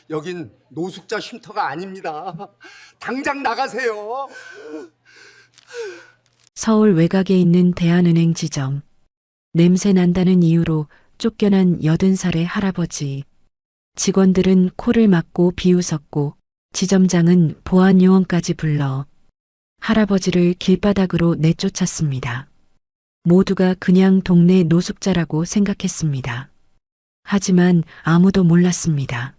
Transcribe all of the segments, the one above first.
여긴 노숙자 쉼터가 아닙니다. 당장 나가세요. 서울 외곽에 있는 대한은행 지점. 냄새 난다는 이유로 쫓겨난 80살의 할아버지. 직원들은 코를 막고 비웃었고 지점장은 보안 요원까지 불러 할아버지를 길바닥으로 내쫓았습니다. 모두가 그냥 동네 노숙자라고 생각했습니다. 하지만 아무도 몰랐습니다.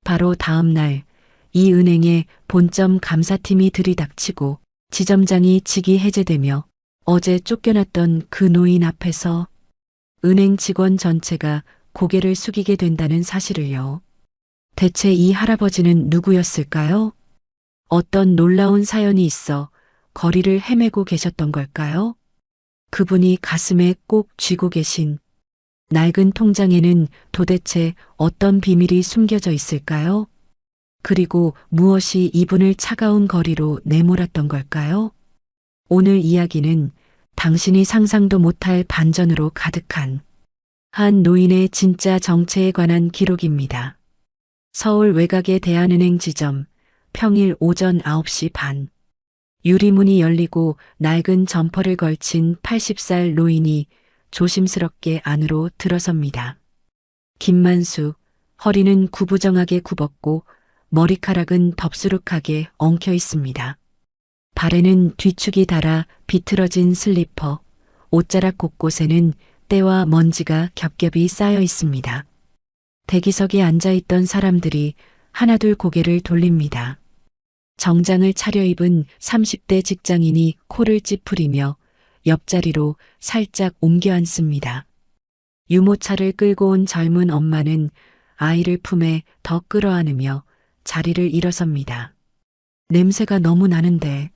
바로 다음 날 이 은행에 본점 감사팀이 들이닥치고 지점장이 직위 해제되며 어제 쫓겨났던 그 노인 앞에서 은행 직원 전체가 고개를 숙이게 된다는 사실을요. 대체 이 할아버지는 누구였을까요? 어떤 놀라운 사연이 있어 거리를 헤매고 계셨던 걸까요? 그분이 가슴에 꼭 쥐고 계신 낡은 통장에는 도대체 어떤 비밀이 숨겨져 있을까요? 그리고 무엇이 이분을 차가운 거리로 내몰았던 걸까요? 오늘 이야기는 당신이 상상도 못할 반전으로 가득한 한 노인의 진짜 정체에 관한 기록입니다. 서울 외곽의 대한은행 지점, 평일 오전 9시 반. 유리문이 열리고 낡은 점퍼를 걸친 80살 노인이 조심스럽게 안으로 들어섭니다. 김만수, 허리는 구부정하게 굽었고 머리카락은 덥수룩하게 엉켜 있습니다. 발에는 뒤축이 닳아 비틀어진 슬리퍼, 옷자락 곳곳에는 때와 먼지가 겹겹이 쌓여 있습니다. 대기석에 앉아있던 사람들이 하나둘 고개를 돌립니다. 정장을 차려입은 30대 직장인이 코를 찌푸리며 옆자리로 살짝 옮겨 앉습니다. 유모차를 끌고 온 젊은 엄마는 아이를 품에 더 끌어안으며 자리를 일어섭니다. 냄새가 너무 나는데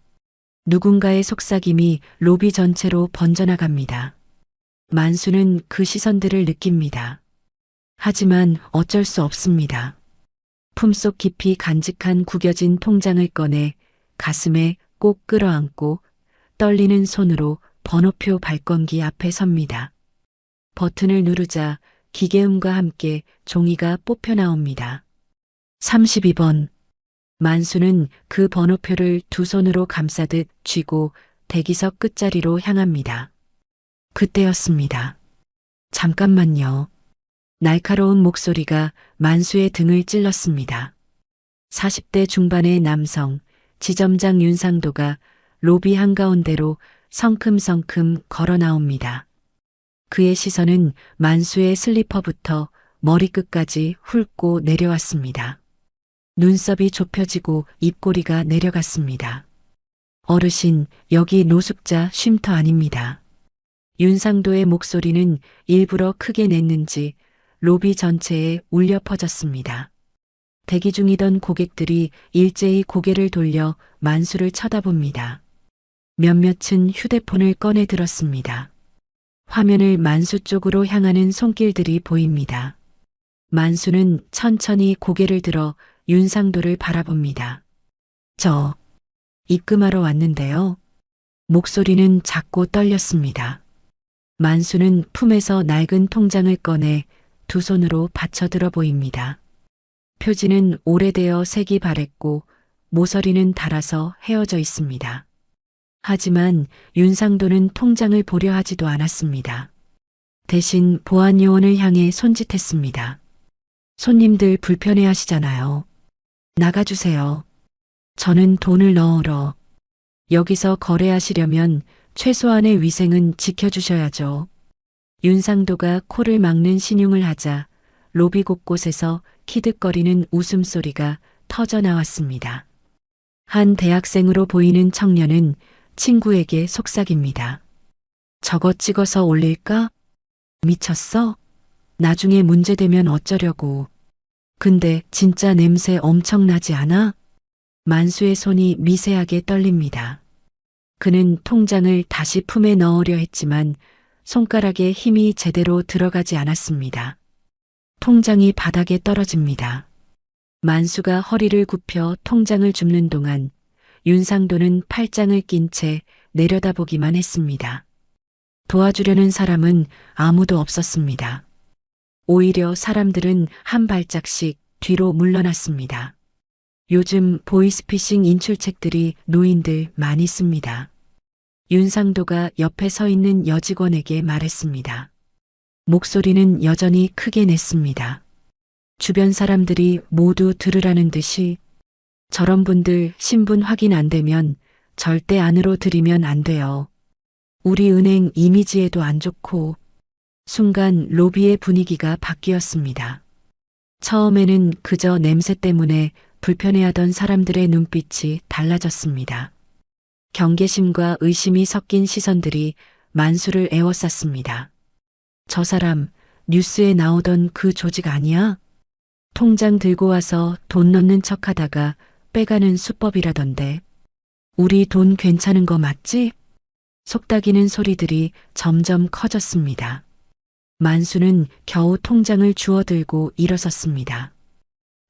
누군가의 속삭임이 로비 전체로 번져나갑니다. 만수는 그 시선들을 느낍니다. 하지만 어쩔 수 없습니다. 품속 깊이 간직한 구겨진 통장을 꺼내 가슴에 꼭 끌어안고 떨리는 손으로 번호표 발권기 앞에 섭니다. 버튼을 누르자 기계음과 함께 종이가 뽑혀 나옵니다. 32번. 만수는 그 번호표를 두 손으로 감싸듯 쥐고 대기석 끝자리로 향합니다. 그때였습니다. 잠깐만요. 날카로운 목소리가 만수의 등을 찔렀습니다. 40대 중반의 남성, 지점장 윤상도가 로비 한가운데로 성큼성큼 걸어 나옵니다. 그의 시선은 만수의 슬리퍼부터 머리끝까지 훑고 내려왔습니다. 눈썹이 좁혀지고 입꼬리가 내려갔습니다. 어르신, 여기 노숙자 쉼터 아닙니다. 윤상도의 목소리는 일부러 크게 냈는지 로비 전체에 울려 퍼졌습니다. 대기 중이던 고객들이 일제히 고개를 돌려 만수를 쳐다봅니다. 몇몇은 휴대폰을 꺼내 들었습니다. 화면을 만수 쪽으로 향하는 손길들이 보입니다. 만수는 천천히 고개를 들어 윤상도를 바라봅니다. 저 입금하러 왔는데요. 목소리는 작고 떨렸습니다. 만수는 품에서 낡은 통장을 꺼내 두 손으로 받쳐들어 보입니다. 표지는 오래되어 색이 바랬고 모서리는 닳아서 헤어져 있습니다. 하지만 윤상도는 통장을 보려 하지도 않았습니다. 대신 보안 요원을 향해 손짓했습니다. 손님들 불편해하시잖아요. 나가주세요. 저는 돈을 넣으러. 여기서 거래하시려면 최소한의 위생은 지켜주셔야죠. 윤상도가 코를 막는 신용을 하자 로비 곳곳에서 키득거리는 웃음소리가 터져 나왔습니다. 한 대학생으로 보이는 청년은 친구에게 속삭입니다. 저거 찍어서 올릴까? 미쳤어? 나중에 문제되면 어쩌려고. 근데 진짜 냄새 엄청나지 않아? 만수의 손이 미세하게 떨립니다. 그는 통장을 다시 품에 넣으려 했지만 손가락에 힘이 제대로 들어가지 않았습니다. 통장이 바닥에 떨어집니다. 만수가 허리를 굽혀 통장을 줍는 동안 윤상도는 팔짱을 낀 채 내려다보기만 했습니다. 도와주려는 사람은 아무도 없었습니다. 오히려 사람들은 한 발짝씩 뒤로 물러났습니다. 요즘 보이스피싱 인출책들이 노인들 많이 씁니다. 윤상도가 옆에 서 있는 여직원에게 말했습니다. 목소리는 여전히 크게 냈습니다. 주변 사람들이 모두 들으라는 듯이 저런 분들 신분 확인 안 되면 절대 안으로 들이면 안 돼요. 우리 은행 이미지에도 안 좋고. 순간 로비의 분위기가 바뀌었습니다. 처음에는 그저 냄새 때문에 불편해하던 사람들의 눈빛이 달라졌습니다. 경계심과 의심이 섞인 시선들이 만수를 에워쌌습니다. 저 사람 뉴스에 나오던 그 조직 아니야? 통장 들고 와서 돈 넣는 척하다가 빼가는 수법이라던데. 우리 돈 괜찮은 거 맞지? 속닥이는 소리들이 점점 커졌습니다. 만수는 겨우 통장을 주워들고 일어섰습니다.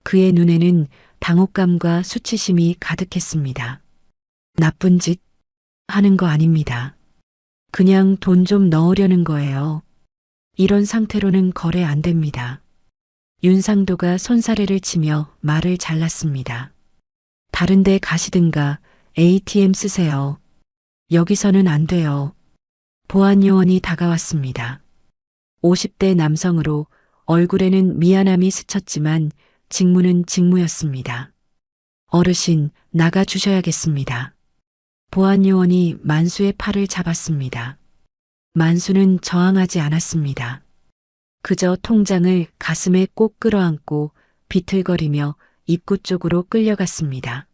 그의 눈에는 당혹감과 수치심이 가득했습니다. 나쁜 짓 하는 거 아닙니다. 그냥 돈 좀 넣으려는 거예요. 이런 상태로는 거래 안 됩니다. 윤상도가 손사래를 치며 말을 잘랐습니다. 다른 데 가시든가 ATM 쓰세요. 여기서는 안 돼요. 보안요원이 다가왔습니다. 50대 남성으로 얼굴에는 미안함이 스쳤지만 직무는 직무였습니다. 어르신, 나가 주셔야겠습니다. 보안요원이 만수의 팔을 잡았습니다. 만수는 저항하지 않았습니다. 그저 통장을 가슴에 꼭 끌어안고 비틀거리며 입구 쪽으로 끌려갔습니다.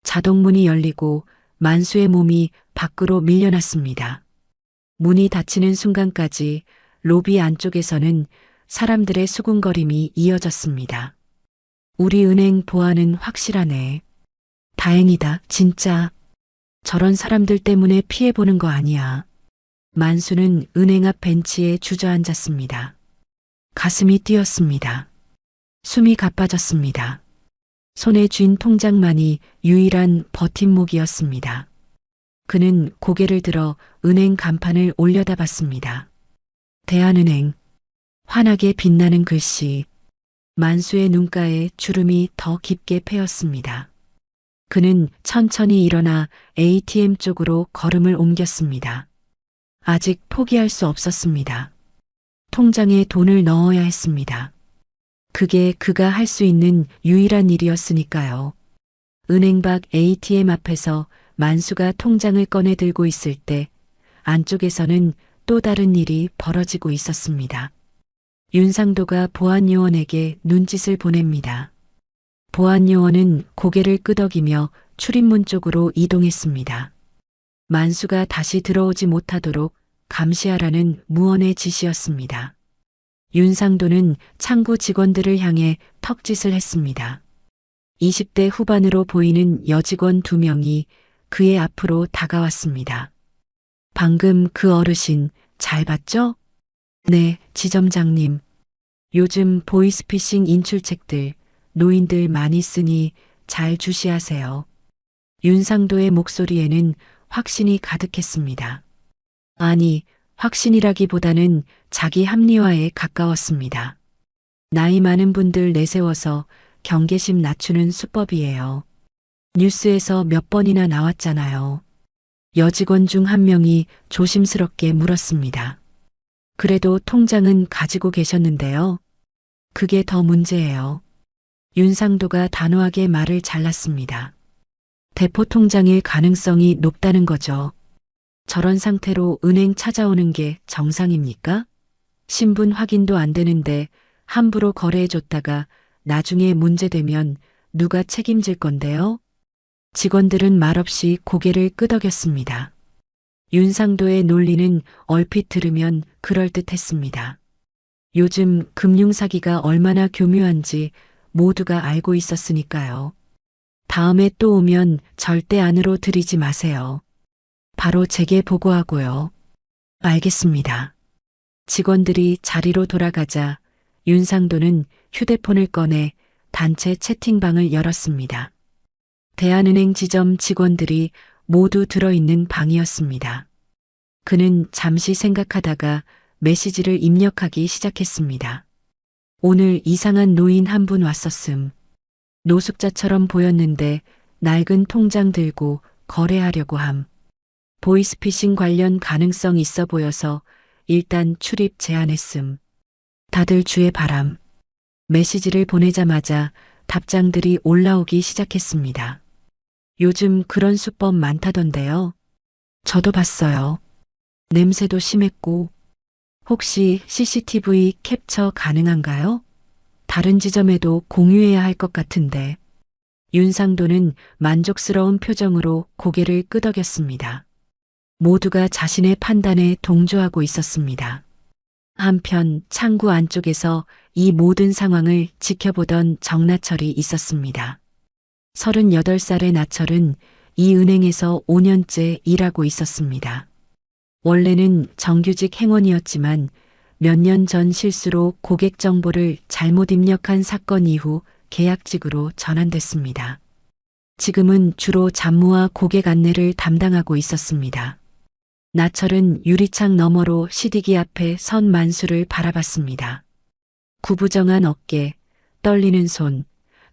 자동문이 열리고 만수의 몸이 밖으로 밀려났습니다. 문이 닫히는 순간까지 로비 안쪽에서는 사람들의 수군거림이 이어졌습니다. 우리 은행 보안은 확실하네. 다행이다, 진짜. 저런 사람들 때문에 피해보는 거 아니야. 만수는 은행 앞 벤치에 주저앉았습니다. 가슴이 뛰었습니다. 숨이 가빠졌습니다. 손에 쥔 통장만이 유일한 버팀목이었습니다. 그는 고개를 들어 은행 간판을 올려다봤습니다. 대한은행. 환하게 빛나는 글씨. 만수의 눈가에 주름이 더 깊게 패였습니다. 그는 천천히 일어나 ATM 쪽으로 걸음을 옮겼습니다. 아직 포기할 수 없었습니다. 통장에 돈을 넣어야 했습니다. 그게 그가 할 수 있는 유일한 일이었으니까요. 은행 밖 ATM 앞에서 만수가 통장을 꺼내 들고 있을 때 안쪽에서는 또 다른 일이 벌어지고 있었습니다. 윤상도가 보안요원에게 눈짓을 보냅니다. 보안요원은 고개를 끄덕이며 출입문 쪽으로 이동했습니다. 만수가 다시 들어오지 못하도록 감시하라는 무언의 지시였습니다. 윤상도는 창구 직원들을 향해 턱짓을 했습니다. 20대 후반으로 보이는 여직원 2명이 그의 앞으로 다가왔습니다. 방금 그 어르신 잘 봤죠? 네, 지점장님. 요즘 보이스피싱 인출책들 노인들 많이 쓰니 잘 주시하세요. 윤상도의 목소리에는 확신이 가득했습니다. 아니, 확신이라기보다는 자기 합리화에 가까웠습니다. 나이 많은 분들 내세워서 경계심 낮추는 수법이에요. 뉴스에서 몇 번이나 나왔잖아요. 여직원 중 한 명이 조심스럽게 물었습니다. 그래도 통장은 가지고 계셨는데요. 그게 더 문제예요. 윤상도가 단호하게 말을 잘랐습니다. 대포 통장일 가능성이 높다는 거죠. 저런 상태로 은행 찾아오는 게 정상입니까? 신분 확인도 안 되는데 함부로 거래해줬다가 나중에 문제되면 누가 책임질 건데요? 직원들은 말없이 고개를 끄덕였습니다. 윤상도의 논리는 얼핏 들으면 그럴듯했습니다. 요즘 금융사기가 얼마나 교묘한지 모두가 알고 있었으니까요. 다음에 또 오면 절대 안으로 들이지 마세요. 바로 제게 보고하고요. 알겠습니다. 직원들이 자리로 돌아가자 윤상도는 휴대폰을 꺼내 단체 채팅방을 열었습니다. 대한은행 지점 직원들이 모두 들어있는 방이었습니다. 그는 잠시 생각하다가 메시지를 입력하기 시작했습니다. 오늘 이상한 노인 한 분 왔었음. 노숙자처럼 보였는데 낡은 통장 들고 거래하려고 함. 보이스피싱 관련 가능성 있어 보여서 일단 출입 제한했음. 다들 주의 바람. 메시지를 보내자마자 답장들이 올라오기 시작했습니다. 요즘 그런 수법 많다던데요. 저도 봤어요. 냄새도 심했고. 혹시 CCTV 캡처 가능한가요? 다른 지점에도 공유해야 할 것 같은데. 윤상도는 만족스러운 표정으로 고개를 끄덕였습니다. 모두가 자신의 판단에 동조하고 있었습니다. 한편 창구 안쪽에서 이 모든 상황을 지켜보던 정나철이 있었습니다. 38살의 나철은 이 은행에서 5년째 일하고 있었습니다. 원래는 정규직 행원이었지만 몇 년 전 실수로 고객 정보를 잘못 입력한 사건 이후 계약직으로 전환됐습니다. 지금은 주로 잡무와 고객 안내를 담당하고 있었습니다. 나철은 유리창 너머로 시디기 앞에 선 만수를 바라봤습니다. 구부정한 어깨, 떨리는 손,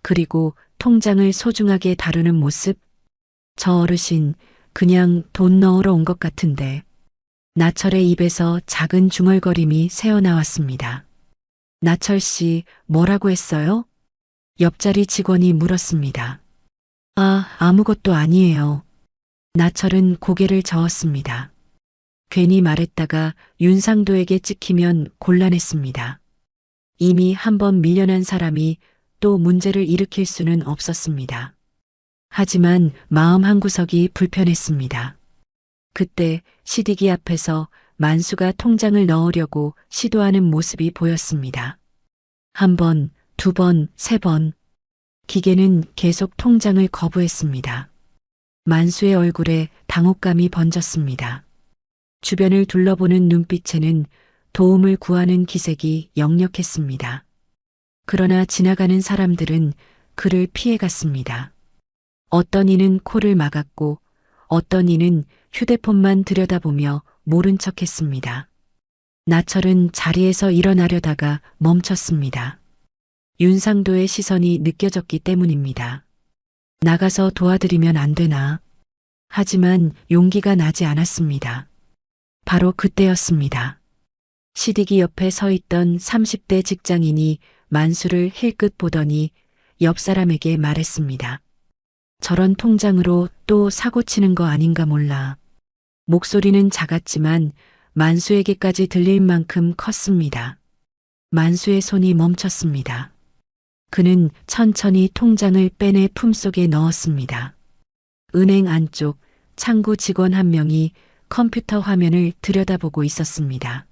그리고 통장을 소중하게 다루는 모습. 저 어르신 그냥 돈 넣으러 온 것 같은데. 나철의 입에서 작은 중얼거림이 새어나왔습니다. 나철 씨, 뭐라고 했어요? 옆자리 직원이 물었습니다. 아무것도 아니에요. 나철은 고개를 저었습니다. 괜히 말했다가 윤상도에게 찍히면 곤란했습니다. 이미 한 번 밀려난 사람이 또 문제를 일으킬 수는 없었습니다. 하지만 마음 한구석이 불편했습니다. 그때 시디기 앞에서 만수가 통장을 넣으려고 시도하는 모습이 보였습니다. 한 번, 두 번, 세 번. 기계는 계속 통장을 거부했습니다. 만수의 얼굴에 당혹감이 번졌습니다. 주변을 둘러보는 눈빛에는 도움을 구하는 기색이 역력했습니다. 그러나 지나가는 사람들은 그를 피해갔습니다. 어떤 이는 코를 막았고 어떤 이는 휴대폰만 들여다보며 모른 척했습니다. 나철은 자리에서 일어나려다가 멈췄습니다. 윤상도의 시선이 느껴졌기 때문입니다. 나가서 도와드리면 안 되나? 하지만 용기가 나지 않았습니다. 바로 그때였습니다. 시디기 옆에 서 있던 30대 직장인이 만수를 힐끗 보더니 옆 사람에게 말했습니다. 저런 통장으로 또 사고 치는 거 아닌가 몰라. 목소리는 작았지만 만수에게까지 들릴 만큼 컸습니다. 만수의 손이 멈췄습니다. 그는 천천히 통장을 빼내 품속에 넣었습니다. 은행 안쪽 창구 직원 한 명이 컴퓨터 화면을 들여다보고 있었습니다.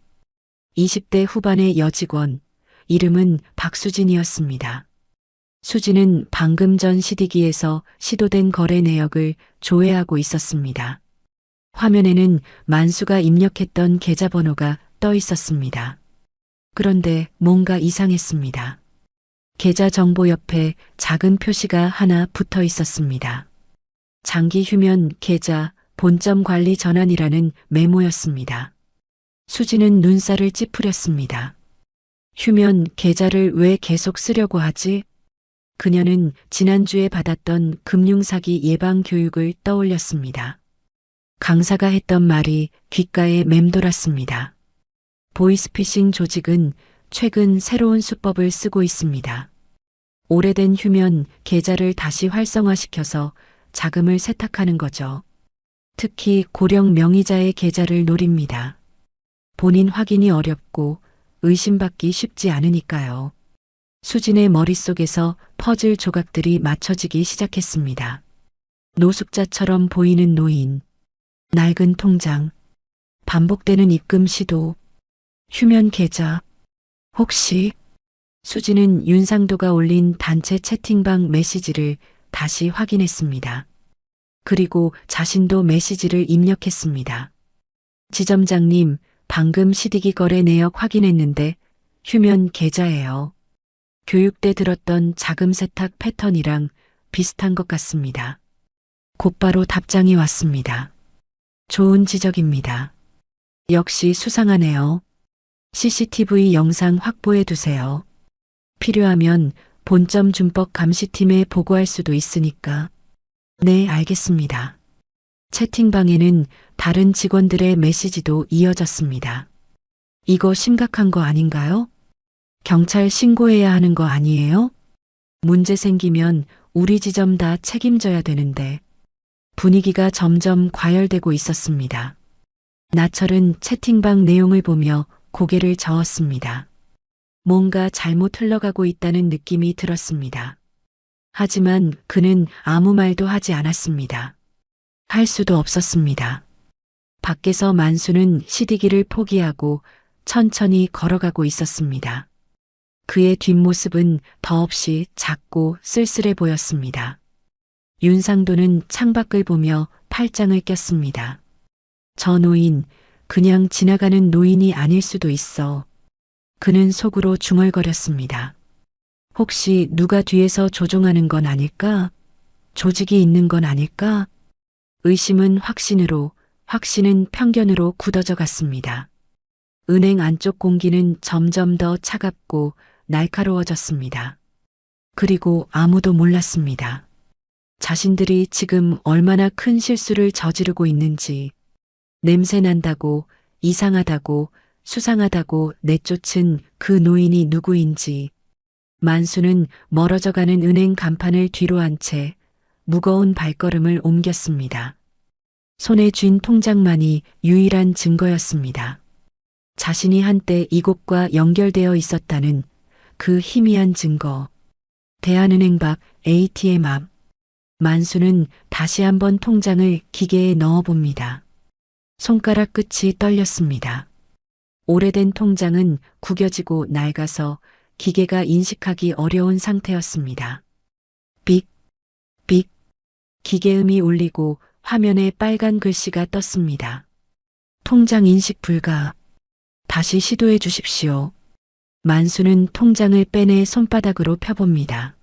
20대 후반의 여직원, 이름은 박수진이었습니다. 수진은 방금 전 시디기에서 시도된 거래 내역을 조회하고 있었습니다. 화면에는 만수가 입력했던 계좌번호가 떠 있었습니다. 그런데 뭔가 이상했습니다. 계좌 정보 옆에 작은 표시가 하나 붙어 있었습니다. 장기 휴면 계좌 본점 관리 전환이라는 메모였습니다. 수지는 눈살을 찌푸렸습니다. 휴면 계좌를 왜 계속 쓰려고 하지? 그녀는 지난주에 받았던 금융사기 예방 교육을 떠올렸습니다. 강사가 했던 말이 귓가에 맴돌았습니다. 보이스피싱 조직은 최근 새로운 수법을 쓰고 있습니다. 오래된 휴면 계좌를 다시 활성화시켜서 자금을 세탁하는 거죠. 특히 고령 명의자의 계좌를 노립니다. 본인 확인이 어렵고 의심받기 쉽지 않으니까요. 수진의 머릿속에서 퍼즐 조각들이 맞춰지기 시작했습니다. 노숙자처럼 보이는 노인, 낡은 통장, 반복되는 입금 시도, 휴면 계좌. 혹시 수진은 윤상도가 올린 단체 채팅방 메시지를 다시 확인했습니다. 그리고 자신도 메시지를 입력했습니다. 지점장님, 방금 시디기 거래 내역 확인했는데 휴면 계좌예요. 교육 때 들었던 자금 세탁 패턴이랑 비슷한 것 같습니다. 곧바로 답장이 왔습니다. 좋은 지적입니다. 역시 수상하네요. CCTV 영상 확보해 두세요. 필요하면 본점 준법 감시팀에 보고할 수도 있으니까. 네, 알겠습니다. 채팅방에는 다른 직원들의 메시지도 이어졌습니다. 이거 심각한 거 아닌가요? 경찰 신고해야 하는 거 아니에요? 문제 생기면 우리 지점 다 책임져야 되는데. 분위기가 점점 과열되고 있었습니다. 나철은 채팅방 내용을 보며 고개를 저었습니다. 뭔가 잘못 흘러가고 있다는 느낌이 들었습니다. 하지만 그는 아무 말도 하지 않았습니다. 할 수도 없었습니다. 밖에서 만수는 시디기를 포기하고 천천히 걸어가고 있었습니다. 그의 뒷모습은 더없이 작고 쓸쓸해 보였습니다. 윤상도는 창밖을 보며 팔짱을 꼈습니다. 저 노인, 그냥 지나가는 노인이 아닐 수도 있어. 그는 속으로 중얼거렸습니다. 혹시 누가 뒤에서 조종하는 건 아닐까? 조직이 있는 건 아닐까? 의심은 확신으로, 확신은 편견으로 굳어져 갔습니다. 은행 안쪽 공기는 점점 더 차갑고 날카로워졌습니다. 그리고 아무도 몰랐습니다. 자신들이 지금 얼마나 큰 실수를 저지르고 있는지, 냄새 난다고, 이상하다고, 수상하다고 내쫓은 그 노인이 누구인지. 만수는 멀어져가는 은행 간판을 뒤로 한 채 무거운 발걸음을 옮겼습니다. 손에 쥔 통장만이 유일한 증거였습니다. 자신이 한때 이곳과 연결되어 있었다는 그 희미한 증거. 대한은행 밖 ATM 앞. 만수는 다시 한번 통장을 기계에 넣어봅니다. 손가락 끝이 떨렸습니다. 오래된 통장은 구겨지고 낡아서 기계가 인식하기 어려운 상태였습니다. 삑, 삑. 기계음이 울리고 화면에 빨간 글씨가 떴습니다. 통장 인식 불가. 다시 시도해 주십시오. 만수는 통장을 빼내 손바닥으로 펴봅니다.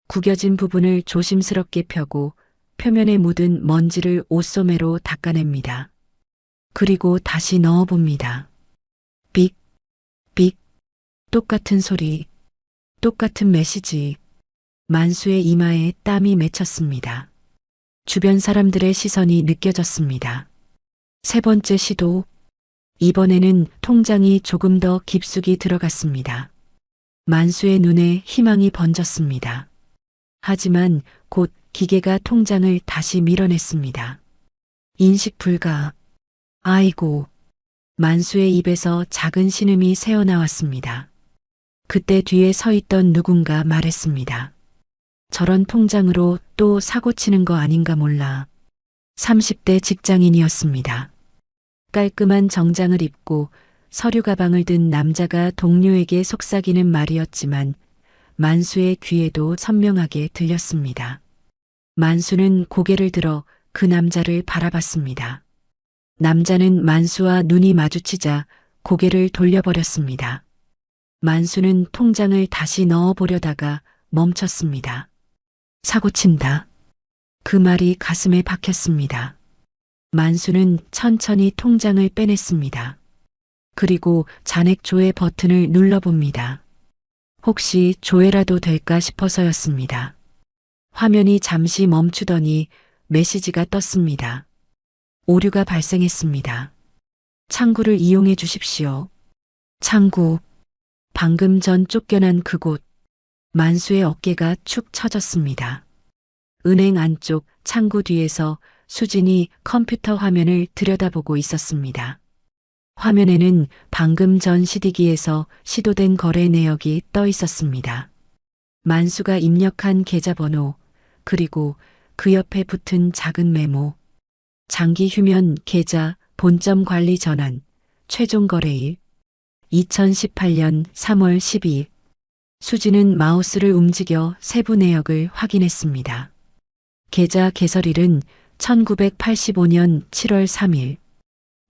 구겨진 부분을 조심스럽게 펴고 표면에 묻은 먼지를 옷소매로 닦아냅니다. 그리고 다시 넣어봅니다. 삑, 삑. 똑같은 소리, 똑같은 메시지. 만수의 이마에 땀이 맺혔습니다. 주변 사람들의 시선이 느껴졌습니다. 세 번째 시도. 이번에는 통장이 조금 더 깊숙이 들어갔습니다. 만수의 눈에 희망이 번졌습니다. 하지만 곧 기계가 통장을 다시 밀어냈습니다. 인식 불가. 아이고. 만수의 입에서 작은 신음이 새어나왔습니다. 그때 뒤에 서 있던 누군가 말했습니다. 저런 통장으로 또 사고 치는 거 아닌가 몰라. 30대 직장인이었습니다. 깔끔한 정장을 입고 서류 가방을 든 남자가 동료에게 속삭이는 말이었지만 만수의 귀에도 선명하게 들렸습니다. 만수는 고개를 들어 그 남자를 바라봤습니다. 남자는 만수와 눈이 마주치자 고개를 돌려버렸습니다. 만수는 통장을 다시 넣어보려다가 멈췄습니다. 사고 친다. 그 말이 가슴에 박혔습니다. 만수는 천천히 통장을 빼냈습니다. 그리고 잔액 조회 버튼을 눌러봅니다. 혹시 조회라도 될까 싶어서였습니다. 화면이 잠시 멈추더니 메시지가 떴습니다. 오류가 발생했습니다. 창구를 이용해 주십시오. 창구. 방금 전 쫓겨난 그곳. 만수의 어깨가 축 처졌습니다. 은행 안쪽 창구 뒤에서 수진이 컴퓨터 화면을 들여다보고 있었습니다. 화면에는 방금 전 시디기에서 시도된 거래 내역이 떠 있었습니다. 만수가 입력한 계좌번호, 그리고 그 옆에 붙은 작은 메모. 장기 휴면 계좌 본점 관리 전환, 최종 거래일. 2018년 3월 12일. 수지는 마우스를 움직여 세부 내역을 확인했습니다. 계좌 개설일은 1985년 7월 3일.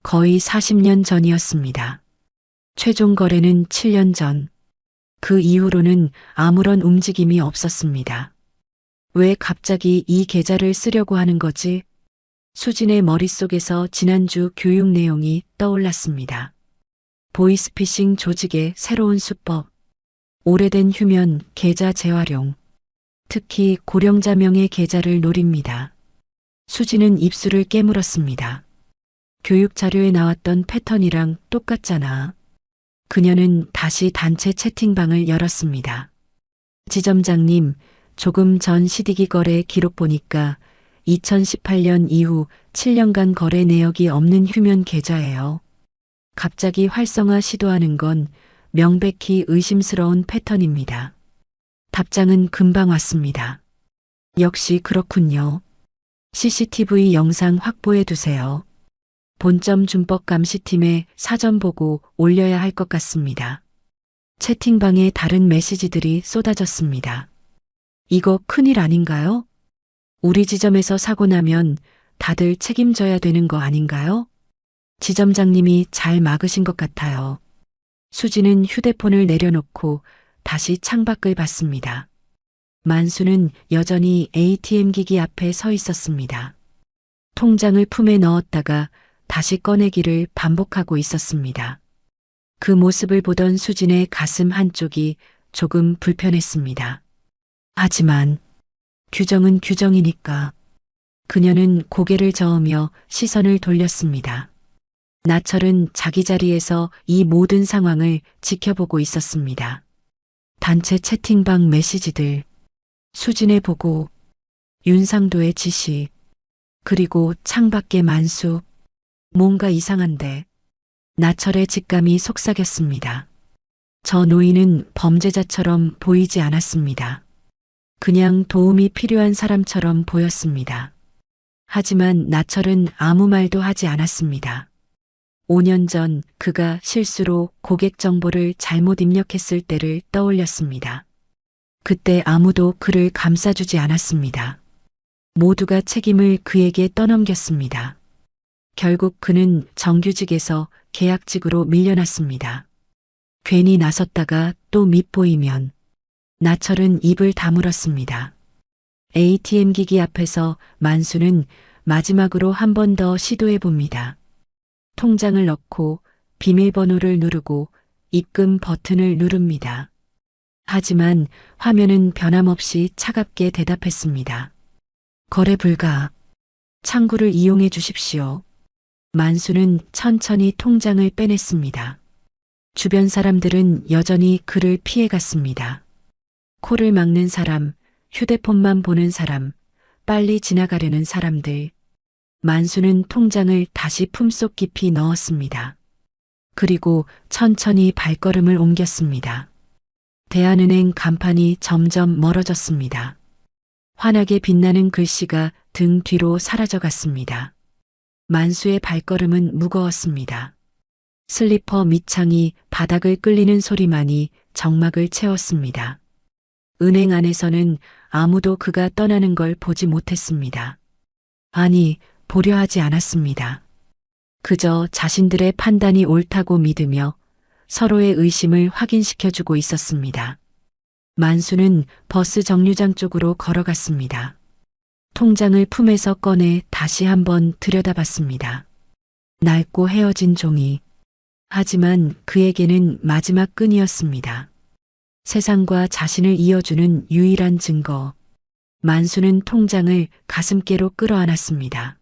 거의 40년 전이었습니다. 최종 거래는 7년 전. 그 이후로는 아무런 움직임이 없었습니다. 왜 갑자기 이 계좌를 쓰려고 하는 거지? 수진의 머릿속에서 지난주 교육 내용이 떠올랐습니다. 보이스피싱 조직의 새로운 수법. 오래된 휴면, 계좌 재활용. 특히 고령자명의 계좌를 노립니다. 수지는 입술을 깨물었습니다. 교육 자료에 나왔던 패턴이랑 똑같잖아. 그녀는 다시 단체 채팅방을 열었습니다. 지점장님, 조금 전 시디기 거래 기록 보니까 2018년 이후 7년간 거래 내역이 없는 휴면 계좌예요. 갑자기 활성화 시도하는 건 명백히 의심스러운 패턴입니다. 답장은 금방 왔습니다. 역시 그렇군요. CCTV 영상 확보해 두세요. 본점 준법 감시팀에 사전 보고 올려야 할 것 같습니다. 채팅방에 다른 메시지들이 쏟아졌습니다. 이거 큰일 아닌가요? 우리 지점에서 사고 나면 다들 책임져야 되는 거 아닌가요? 지점장님이 잘 막으신 것 같아요. 수지는 휴대폰을 내려놓고 다시 창밖을 봤습니다. 만수는 여전히 ATM 기기 앞에 서 있었습니다. 통장을 품에 넣었다가 다시 꺼내기를 반복하고 있었습니다. 그 모습을 보던 수진의 가슴 한쪽이 조금 불편했습니다. 하지만 규정은 규정이니까. 그녀는 고개를 저으며 시선을 돌렸습니다. 나철은 자기 자리에서 이 모든 상황을 지켜보고 있었습니다. 단체 채팅방 메시지들, 수진의 보고, 윤상도의 지시, 그리고 창밖의 만수. 뭔가 이상한데 나철의 직감이 속삭였습니다. 저 노인은 범죄자처럼 보이지 않았습니다. 그냥 도움이 필요한 사람처럼 보였습니다. 하지만 나철은 아무 말도 하지 않았습니다. 5년 전 그가 실수로 고객 정보를 잘못 입력했을 때를 떠올렸습니다. 그때 아무도 그를 감싸주지 않았습니다. 모두가 책임을 그에게 떠넘겼습니다. 결국 그는 정규직에서 계약직으로 밀려났습니다. 괜히 나섰다가 또 밉보이면 나철은 입을 다물었습니다. ATM 기기 앞에서 만수는 마지막으로 한 번 더 시도해 봅니다. 통장을 넣고 비밀번호를 누르고 입금 버튼을 누릅니다. 하지만 화면은 변함없이 차갑게 대답했습니다. 거래 불가. 창구를 이용해 주십시오. 만수는 천천히 통장을 빼냈습니다. 주변 사람들은 여전히 그를 피해갔습니다. 코를 막는 사람, 휴대폰만 보는 사람, 빨리 지나가려는 사람들. 만수는 통장을 다시 품속 깊이 넣었습니다. 그리고 천천히 발걸음을 옮겼습니다. 대한은행 간판이 점점 멀어졌습니다. 환하게 빛나는 글씨가 등 뒤로 사라져갔습니다. 만수의 발걸음은 무거웠습니다. 슬리퍼 밑창이 바닥을 끌리는 소리만이 정막을 채웠습니다. 은행 안에서는 아무도 그가 떠나는 걸 보지 못했습니다. 아니, 보려 하지 않았습니다. 그저 자신들의 판단이 옳다고 믿으며 서로의 의심을 확인시켜주고 있었습니다. 만수는 버스 정류장 쪽으로 걸어갔습니다. 통장을 품에서 꺼내 다시 한번 들여다봤습니다. 낡고 헤어진 종이. 하지만 그에게는 마지막 끈이었습니다. 세상과 자신을 이어주는 유일한 증거. 만수는 통장을 가슴께로 끌어안았습니다.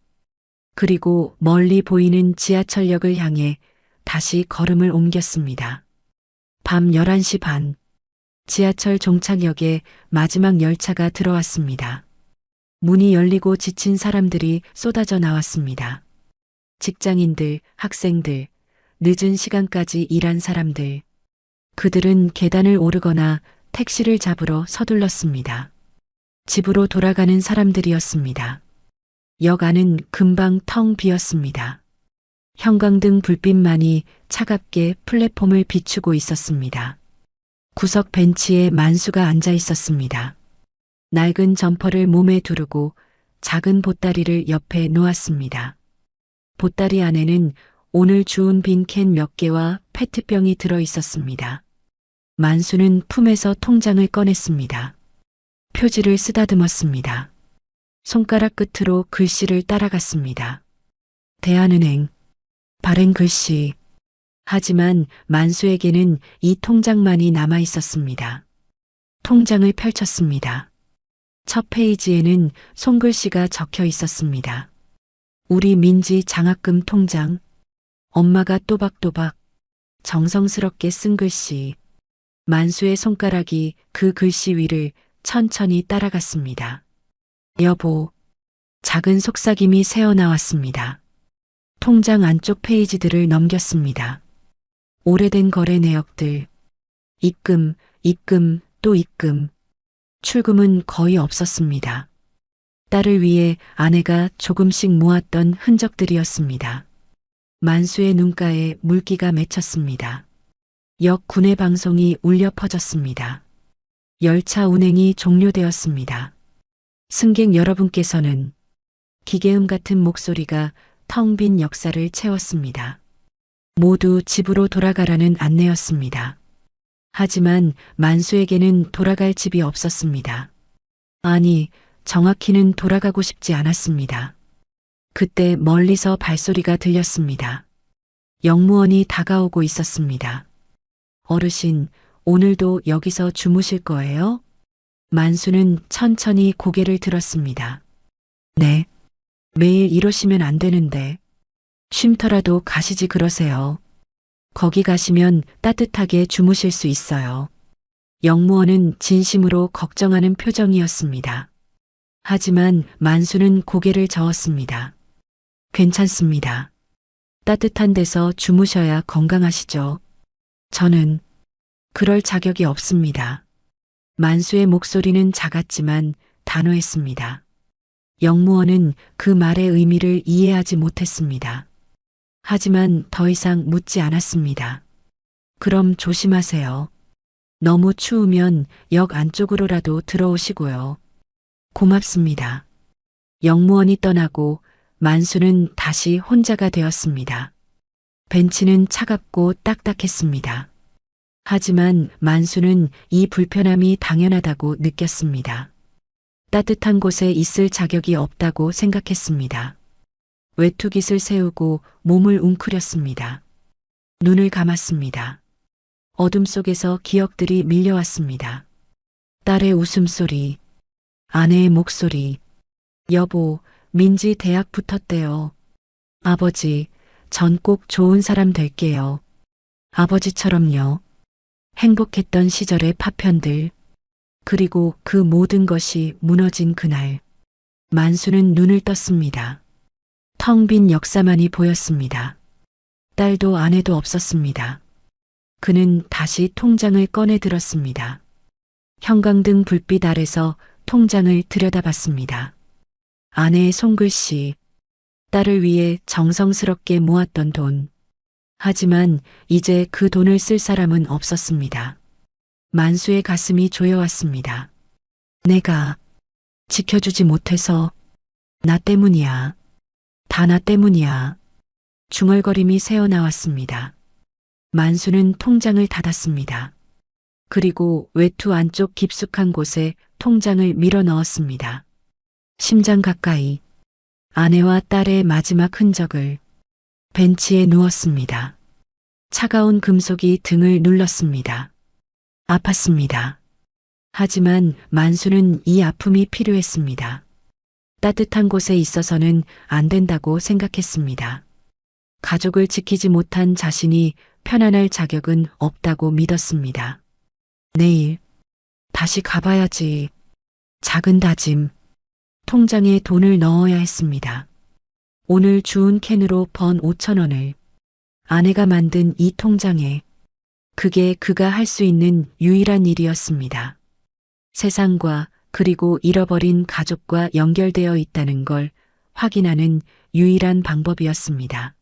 그리고 멀리 보이는 지하철역을 향해 다시 걸음을 옮겼습니다. 밤 11시 반. 지하철 종착역에 마지막 열차가 들어왔습니다. 문이 열리고 지친 사람들이 쏟아져 나왔습니다. 직장인들, 학생들, 늦은 시간까지 일한 사람들. 그들은 계단을 오르거나 택시를 잡으러 서둘렀습니다. 집으로 돌아가는 사람들이었습니다. 역 안은 금방 텅 비었습니다. 형광등 불빛만이 차갑게 플랫폼을 비추고 있었습니다. 구석 벤치에 만수가 앉아 있었습니다. 낡은 점퍼를 몸에 두르고 작은 보따리를 옆에 놓았습니다. 보따리 안에는 오늘 주운 빈 캔 몇 개와 페트병이 들어 있었습니다. 만수는 품에서 통장을 꺼냈습니다. 표지를 쓰다듬었습니다. 손가락 끝으로 글씨를 따라갔습니다. 대한은행. 바른 글씨. 하지만 만수에게는 이 통장만이 남아 있었습니다. 통장을 펼쳤습니다. 첫 페이지에는 손글씨가 적혀 있었습니다. 우리 민지 장학금 통장. 엄마가 또박또박 정성스럽게 쓴 글씨. 만수의 손가락이 그 글씨 위를 천천히 따라갔습니다. 여보. 작은 속삭임이 새어나왔습니다. 통장 안쪽 페이지들을 넘겼습니다. 오래된 거래 내역들. 입금, 입금, 또 입금. 출금은 거의 없었습니다. 딸을 위해 아내가 조금씩 모았던 흔적들이었습니다. 만수의 눈가에 물기가 맺혔습니다. 역 구내 방송이 울려 퍼졌습니다. 열차 운행이 종료되었습니다. 승객 여러분께서는 기계음 같은 목소리가 텅 빈 역사를 채웠습니다. 모두 집으로 돌아가라는 안내였습니다. 하지만 만수에게는 돌아갈 집이 없었습니다. 아니, 정확히는 돌아가고 싶지 않았습니다. 그때 멀리서 발소리가 들렸습니다. 영무원이 다가오고 있었습니다. 어르신, 오늘도 여기서 주무실 거예요? 만수는 천천히 고개를 들었습니다. 네. 매일 이러시면 안 되는데. 쉼터라도 가시지 그러세요. 거기 가시면 따뜻하게 주무실 수 있어요. 영무원은 진심으로 걱정하는 표정이었습니다. 하지만 만수는 고개를 저었습니다. 괜찮습니다. 따뜻한 데서 주무셔야 건강하시죠. 저는 그럴 자격이 없습니다. 만수의 목소리는 작았지만 단호했습니다. 영무원은 그 말의 의미를 이해하지 못했습니다. 하지만 더 이상 묻지 않았습니다. 그럼 조심하세요. 너무 추우면 역 안쪽으로라도 들어오시고요. 고맙습니다. 영무원이 떠나고 만수는 다시 혼자가 되었습니다. 벤치는 차갑고 딱딱했습니다. 하지만 만수는 이 불편함이 당연하다고 느꼈습니다. 따뜻한 곳에 있을 자격이 없다고 생각했습니다. 외투깃을 세우고 몸을 웅크렸습니다. 눈을 감았습니다. 어둠 속에서 기억들이 밀려왔습니다. 딸의 웃음소리, 아내의 목소리, 여보, 민지 대학 붙었대요. 아버지, 전 꼭 좋은 사람 될게요. 아버지처럼요. 행복했던 시절의 파편들, 그리고 그 모든 것이 무너진 그날, 만수는 눈을 떴습니다. 텅 빈 역사만이 보였습니다. 딸도 아내도 없었습니다. 그는 다시 통장을 꺼내 들었습니다. 형광등 불빛 아래서 통장을 들여다봤습니다. 아내의 손글씨, 딸을 위해 정성스럽게 모았던 돈. 하지만 이제 그 돈을 쓸 사람은 없었습니다. 만수의 가슴이 조여왔습니다. 내가 지켜주지 못해서 나 때문이야. 다 나 때문이야. 중얼거림이 새어나왔습니다. 만수는 통장을 닫았습니다. 그리고 외투 안쪽 깊숙한 곳에 통장을 밀어 넣었습니다. 심장 가까이 아내와 딸의 마지막 흔적을. 벤치에 누웠습니다. 차가운 금속이 등을 눌렀습니다. 아팠습니다. 하지만 만수는 이 아픔이 필요했습니다. 따뜻한 곳에 있어서는 안 된다고 생각했습니다. 가족을 지키지 못한 자신이 편안할 자격은 없다고 믿었습니다. 내일 다시 가봐야지. 작은 다짐. 통장에 돈을 넣어야 했습니다. 오늘 주운 캔으로 번 5,000원을 아내가 만든 이 통장에. 그게 그가 할 수 있는 유일한 일이었습니다. 세상과 그리고 잃어버린 가족과 연결되어 있다는 걸 확인하는 유일한 방법이었습니다.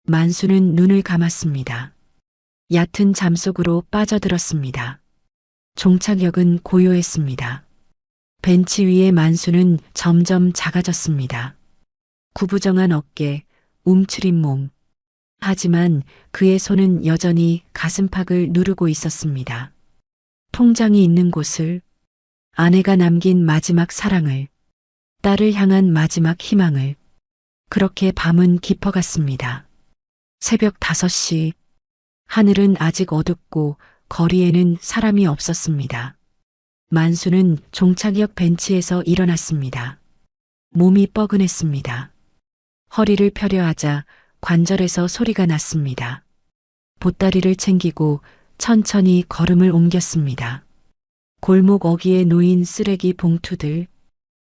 만수는 눈을 감았습니다. 얕은 잠 속으로 빠져들었습니다. 종착역은 고요했습니다. 벤치 위의 만수는 점점 작아졌습니다. 구부정한 어깨, 움츠린 몸. 하지만 그의 손은 여전히 가슴팍을 누르고 있었습니다. 통장이 있는 곳을, 아내가 남긴 마지막 사랑을, 딸을 향한 마지막 희망을. 그렇게 밤은 깊어갔습니다. 새벽 5시, 하늘은 아직 어둡고 거리에는 사람이 없었습니다. 만수는 종착역 벤치에서 일어났습니다. 몸이 뻐근했습니다. 허리를 펴려 하자 관절에서 소리가 났습니다. 보따리를 챙기고 천천히 걸음을 옮겼습니다. 골목 어귀에 놓인 쓰레기 봉투들.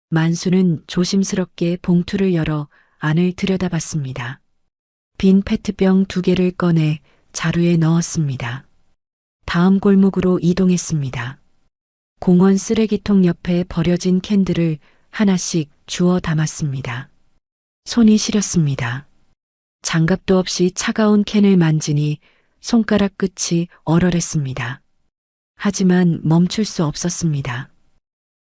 만수는 조심스럽게 봉투를 열어 안을 들여다봤습니다. 빈 페트병 2개를 꺼내 자루에 넣었습니다. 다음 골목으로 이동했습니다. 공원 쓰레기통 옆에 버려진 캔들을 하나씩 주워 담았습니다. 손이 시렸습니다. 장갑도 없이 차가운 캔을 만지니 손가락 끝이 얼얼했습니다. 하지만 멈출 수 없었습니다.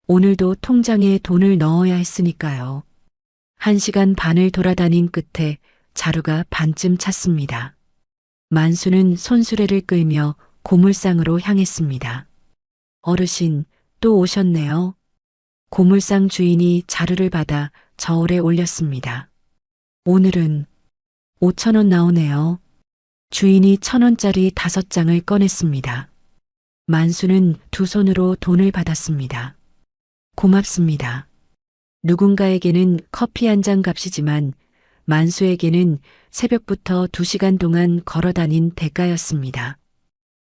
오늘도 통장에 돈을 넣어야 했으니까요. 1시간 반을 돌아다닌 끝에 자루가 반쯤 찼습니다. 만수는 손수레를 끌며 고물상으로 향했습니다. 어르신, 또 오셨네요. 고물상 주인이 자루를 받아 저울에 올렸습니다. 오늘은 5,000원 나오네요. 주인이 1,000원짜리 5장을 꺼냈습니다. 만수는 두 손으로 돈을 받았습니다. 고맙습니다. 누군가에게는 커피 한 잔 값이지만 만수에게는 새벽부터 2시간 동안 걸어다닌 대가였습니다.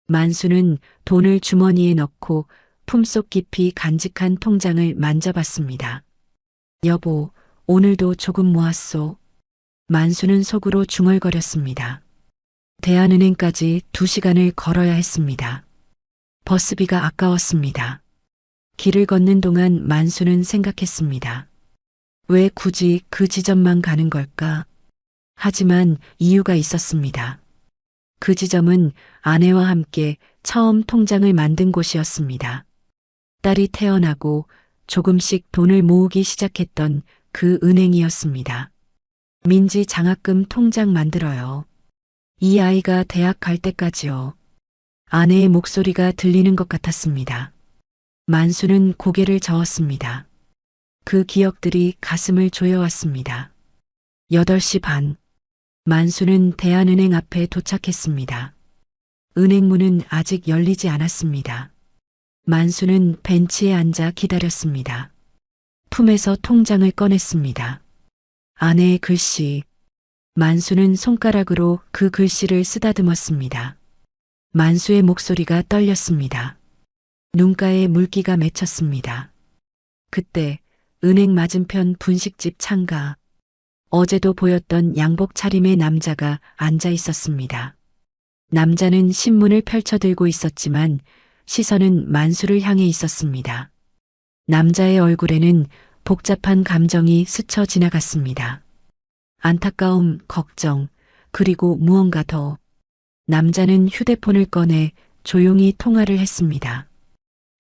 만수는 돈을 주머니에 넣고 품속 깊이 간직한 통장을 만져봤습니다. 여보, 오늘도 조금 모았소. 만수는 속으로 중얼거렸습니다. 대한은행까지 2시간을 걸어야 했습니다. 버스비가 아까웠습니다. 길을 걷는 동안 만수는 생각했습니다. 왜 굳이 그 지점만 가는 걸까? 하지만 이유가 있었습니다. 그 지점은 아내와 함께 처음 통장을 만든 곳이었습니다. 딸이 태어나고 조금씩 돈을 모으기 시작했던 그 은행이었습니다. 민지 장학금 통장 만들어요. 이 아이가 대학 갈 때까지요. 아내의 목소리가 들리는 것 같았습니다. 만수는 고개를 저었습니다. 그 기억들이 가슴을 조여왔습니다. 8시 반. 만수는 대한은행 앞에 도착했습니다. 은행 문은 아직 열리지 않았습니다. 만수는 벤치에 앉아 기다렸습니다. 품에서 통장을 꺼냈습니다. 아내의 글씨. 만수는 손가락으로 그 글씨를 쓰다듬었습니다. 만수의 목소리가 떨렸습니다. 눈가에 물기가 맺혔습니다. 그때 은행 맞은편 분식집 창가. 어제도 보였던 양복 차림의 남자가 앉아 있었습니다. 남자는 신문을 펼쳐들고 있었지만 시선은 만수를 향해 있었습니다. 남자의 얼굴에는 복잡한 감정이 스쳐 지나갔습니다. 안타까움, 걱정, 그리고 무언가 더. 남자는 휴대폰을 꺼내 조용히 통화를 했습니다.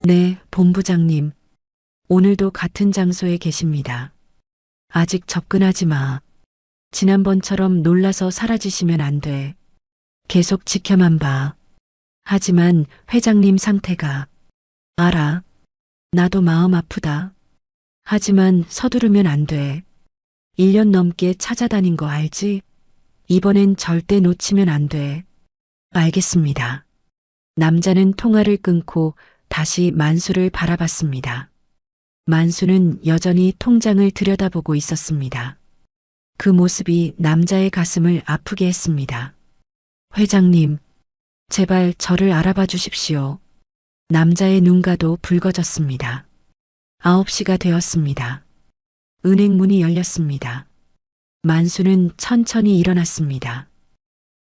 네, 본부장님. 오늘도 같은 장소에 계십니다. 아직 접근하지 마. 지난번처럼 놀라서 사라지시면 안 돼. 계속 지켜만 봐. 하지만 회장님 상태가. 알아. 나도 마음 아프다. 하지만 서두르면 안 돼. 1년 넘게 찾아다닌 거 알지? 이번엔 절대 놓치면 안 돼. 알겠습니다. 남자는 통화를 끊고 다시 만수를 바라봤습니다. 만수는 여전히 통장을 들여다보고 있었습니다. 그 모습이 남자의 가슴을 아프게 했습니다. 회장님, 제발 저를 알아봐 주십시오. 남자의 눈가도 붉어졌습니다. 9시가 되었습니다. 은행 문이 열렸습니다. 만수는 천천히 일어났습니다.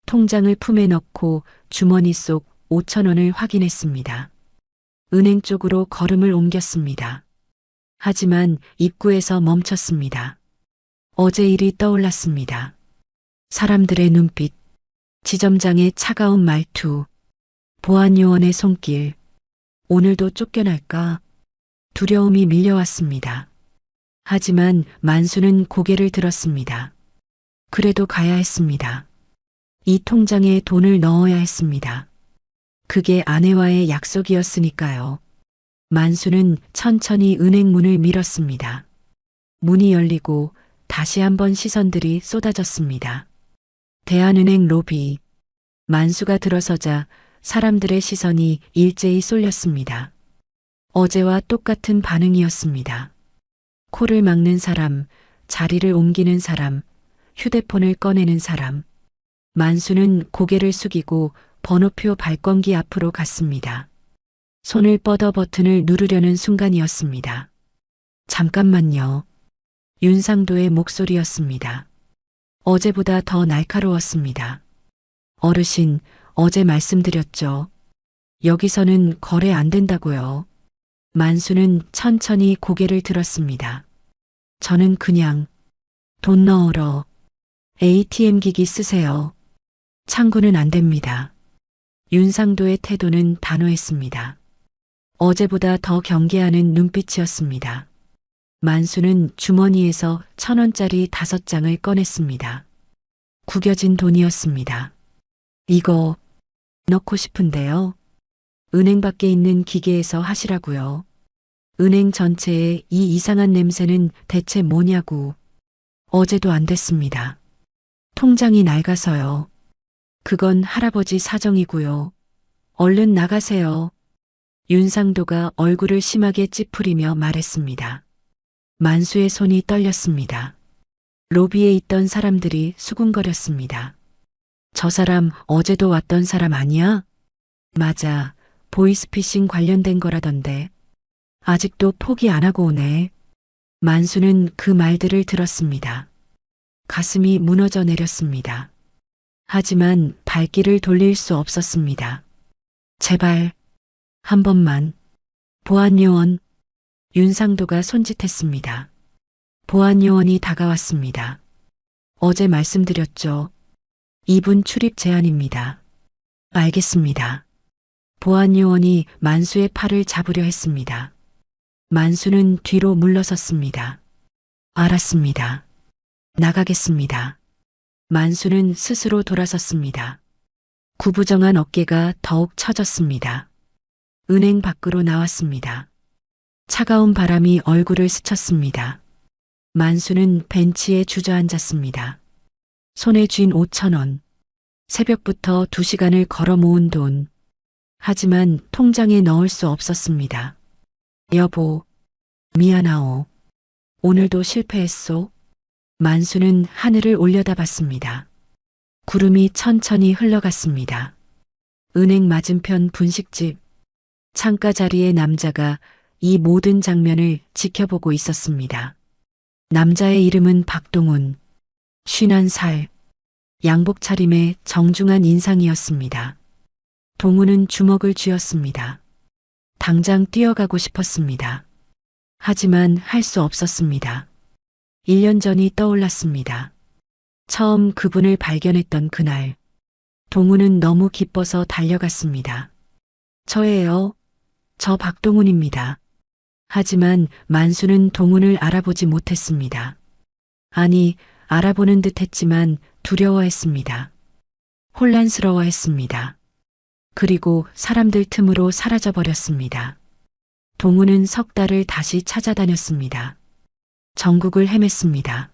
통장을 품에 넣고 주머니 속 5,000원을 확인했습니다. 은행 쪽으로 걸음을 옮겼습니다. 하지만 입구에서 멈췄습니다. 어제 일이 떠올랐습니다. 사람들의 눈빛, 지점장의 차가운 말투, 보안요원의 손길. 오늘도 쫓겨날까? 두려움이 밀려왔습니다. 하지만 만수는 고개를 들었습니다. 그래도 가야 했습니다. 이 통장에 돈을 넣어야 했습니다. 그게 아내와의 약속이었으니까요. 만수는 천천히 은행 문을 밀었습니다. 문이 열리고 다시 한번 시선들이 쏟아졌습니다. 대한은행 로비. 만수가 들어서자 사람들의 시선이 일제히 쏠렸습니다. 어제와 똑같은 반응이었습니다. 코를 막는 사람, 자리를 옮기는 사람, 휴대폰을 꺼내는 사람. 만수는 고개를 숙이고 번호표 발권기 앞으로 갔습니다. 손을 뻗어 버튼을 누르려는 순간이었습니다. 잠깐만요. 윤상도의 목소리였습니다. 어제보다 더 날카로웠습니다. 어르신, 어제 말씀드렸죠. 여기서는 거래 안 된다고요. 만수는 천천히 고개를 들었습니다. 저는 그냥 돈 넣으러 ATM 기기 쓰세요. 창구는 안 됩니다. 윤상도의 태도는 단호했습니다. 어제보다 더 경계하는 눈빛이었습니다. 만수는 주머니에서 1,000원짜리 5장을 꺼냈습니다. 구겨진 돈이었습니다. 이거 넣고 싶은데요. 은행 밖에 있는 기계에서 하시라고요. 은행 전체에 이 이상한 냄새는 대체 뭐냐고. 어제도 안 됐습니다. 통장이 낡아서요. 그건 할아버지 사정이고요. 얼른 나가세요. 윤상도가 얼굴을 심하게 찌푸리며 말했습니다. 만수의 손이 떨렸습니다. 로비에 있던 사람들이 수군거렸습니다. 저 사람 어제도 왔던 사람 아니야? 맞아. 보이스피싱 관련된 거라던데. 아직도 포기 안 하고 오네. 만수는 그 말들을 들었습니다. 가슴이 무너져 내렸습니다. 하지만 발길을 돌릴 수 없었습니다. 제발, 한 번만. 보안요원. 윤상도가 손짓했습니다. 보안요원이 다가왔습니다. 어제 말씀드렸죠. 이분 출입 제한입니다. 알겠습니다. 보안요원이 만수의 팔을 잡으려 했습니다. 만수는 뒤로 물러섰습니다. 알았습니다. 나가겠습니다. 만수는 스스로 돌아섰습니다. 구부정한 어깨가 더욱 처졌습니다. 은행 밖으로 나왔습니다. 차가운 바람이 얼굴을 스쳤습니다. 만수는 벤치에 주저앉았습니다. 손에 쥔 5,000원. 새벽부터 2시간을 걸어 모은 돈. 하지만 통장에 넣을 수 없었습니다. 여보, 미안하오. 오늘도 실패했소. 만수는 하늘을 올려다봤습니다. 구름이 천천히 흘러갔습니다. 은행 맞은편 분식집. 창가 자리에 남자가 이 모든 장면을 지켜보고 있었습니다. 남자의 이름은 박동훈. 51살. 양복 차림의 정중한 인상이었습니다. 동훈은 주먹을 쥐었습니다. 당장 뛰어가고 싶었습니다. 하지만 할 수 없었습니다. 1년 전이 떠올랐습니다. 처음 그분을 발견했던 그날. 동훈은 너무 기뻐서 달려갔습니다. 저예요. 저 박동훈입니다. 하지만 만수는 동훈을 알아보지 못했습니다. 아니, 알아보는 듯 했지만 두려워했습니다. 혼란스러워했습니다. 그리고 사람들 틈으로 사라져버렸습니다. 동훈은 석 달을 다시 찾아다녔습니다. 전국을 헤맸습니다.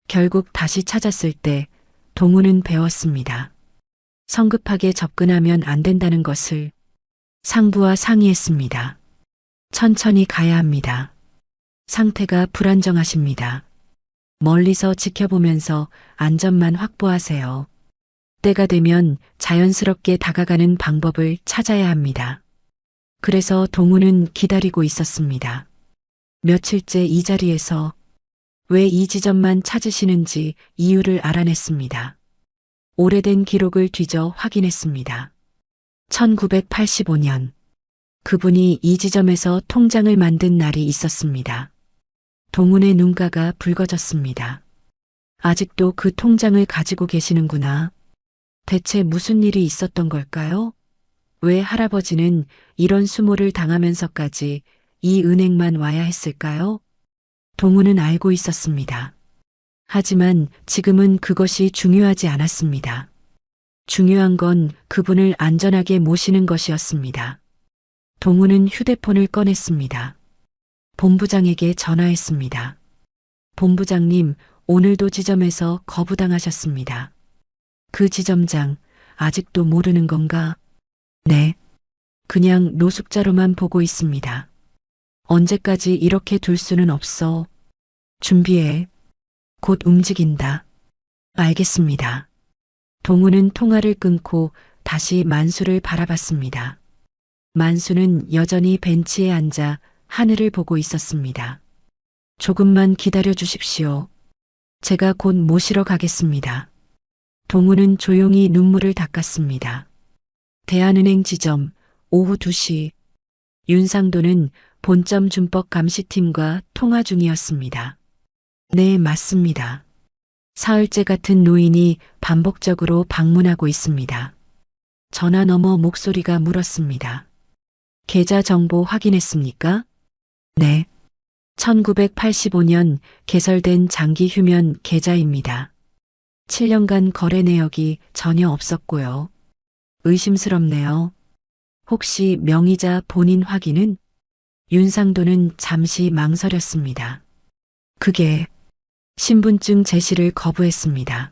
결국 다시 찾았을 때 동훈은 배웠습니다. 성급하게 접근하면 안 된다는 것을. 상부와 상의했습니다. 천천히 가야 합니다. 상태가 불안정하십니다. 멀리서 지켜보면서 안전만 확보하세요. 때가 되면 자연스럽게 다가가는 방법을 찾아야 합니다. 그래서 동훈은 기다리고 있었습니다. 며칠째 이 자리에서 왜 이 지점만 찾으시는지 이유를 알아냈습니다. 오래된 기록을 뒤져 확인했습니다. 1985년 그분이 이 지점에서 통장을 만든 날이 있었습니다. 동훈의 눈가가 붉어졌습니다. 아직도 그 통장을 가지고 계시는구나. 대체 무슨 일이 있었던 걸까요? 왜 할아버지는 이런 수모를 당하면서까지 이 은행만 와야 했을까요? 동훈은 알고 있었습니다. 하지만 지금은 그것이 중요하지 않았습니다. 중요한 건 그분을 안전하게 모시는 것이었습니다. 동훈은 휴대폰을 꺼냈습니다. 본부장에게 전화했습니다. 본부장님, 오늘도 지점에서 거부당하셨습니다. 그 지점장, 아직도 모르는 건가? 네. 그냥 노숙자로만 보고 있습니다. 언제까지 이렇게 둘 수는 없어. 준비해. 곧 움직인다. 알겠습니다. 동우는 통화를 끊고 다시 만수를 바라봤습니다. 만수는 여전히 벤치에 앉아 하늘을 보고 있었습니다. 조금만 기다려 주십시오. 제가 곧 모시러 가겠습니다. 동우는 조용히 눈물을 닦았습니다. 대한은행 지점 오후 2시 윤상도는 본점 준법 감시팀과 통화 중이었습니다. 네, 맞습니다. 사흘째 같은 노인이 반복적으로 방문하고 있습니다. 전화 너머 목소리가 물었습니다. 계좌 정보 확인했습니까? 네. 1985년 개설된 장기 휴면 계좌입니다. 7년간 거래 내역이 전혀 없었고요. 의심스럽네요. 혹시 명의자 본인 확인은? 윤상도는 잠시 망설였습니다. 그게 신분증 제시를 거부했습니다.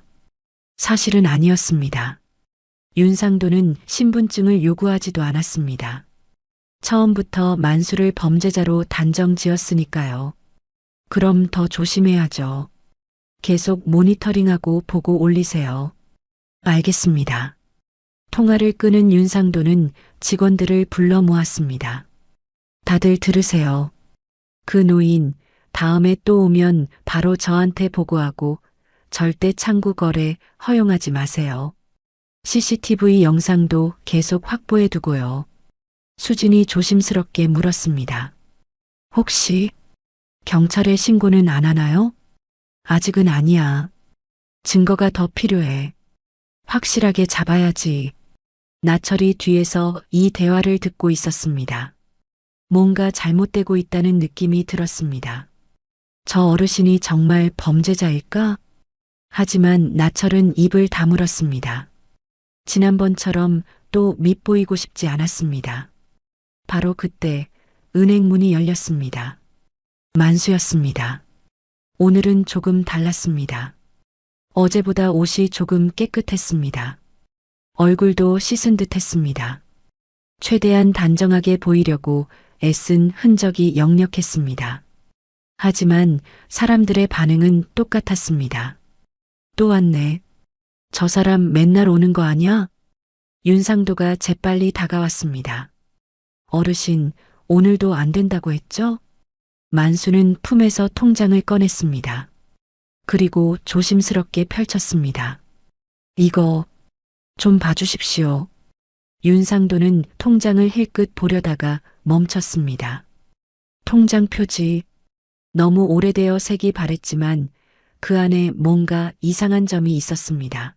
사실은 아니었습니다. 윤상도는 신분증을 요구하지도 않았습니다. 처음부터 만수를 범죄자로 단정 지었으니까요. 그럼 더 조심해야죠. 계속 모니터링하고 보고 올리세요. 알겠습니다. 통화를 끊은 윤상도는 직원들을 불러 모았습니다. 다들 들으세요. 그 노인 다음에 또 오면 바로 저한테 보고하고 절대 창구 거래 허용하지 마세요. CCTV 영상도 계속 확보해 두고요. 수진이 조심스럽게 물었습니다. 혹시 경찰에 신고는 안 하나요? 아직은 아니야. 증거가 더 필요해. 확실하게 잡아야지. 나철이 뒤에서 이 대화를 듣고 있었습니다. 뭔가 잘못되고 있다는 느낌이 들었습니다. 저 어르신이 정말 범죄자일까? 하지만 나철은 입을 다물었습니다. 지난번처럼 또 밉보이고 싶지 않았습니다. 바로 그때 은행 문이 열렸습니다. 만수였습니다. 오늘은 조금 달랐습니다. 어제보다 옷이 조금 깨끗했습니다. 얼굴도 씻은 듯 했습니다. 최대한 단정하게 보이려고 애쓴 흔적이 역력했습니다. 하지만 사람들의 반응은 똑같았습니다. 또 왔네. 저 사람 맨날 오는 거 아니야? 윤상도가 재빨리 다가왔습니다. 어르신, 오늘도 안 된다고 했죠? 만수는 품에서 통장을 꺼냈습니다. 그리고 조심스럽게 펼쳤습니다. 이거 좀 봐주십시오. 윤상도는 통장을 힐끗 보려다가 멈췄습니다. 통장 표지 너무 오래되어 색이 바랬지만 그 안에 뭔가 이상한 점이 있었습니다.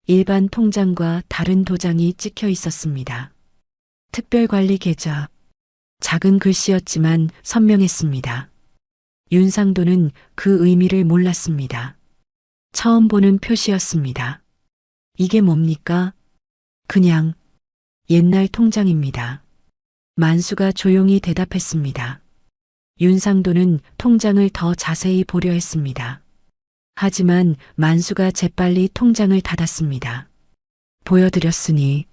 일반 통장과 다른 도장이 찍혀 있었습니다. 특별관리 계좌. 작은 글씨였지만 선명했습니다. 윤상도는 그 의미를 몰랐습니다. 처음 보는 표시였습니다. 이게 뭡니까? 그냥 옛날 통장입니다. 만수가 조용히 대답했습니다. 윤상도는 통장을 더 자세히 보려 했습니다. 하지만 만수가 재빨리 통장을 닫았습니다. 보여드렸으니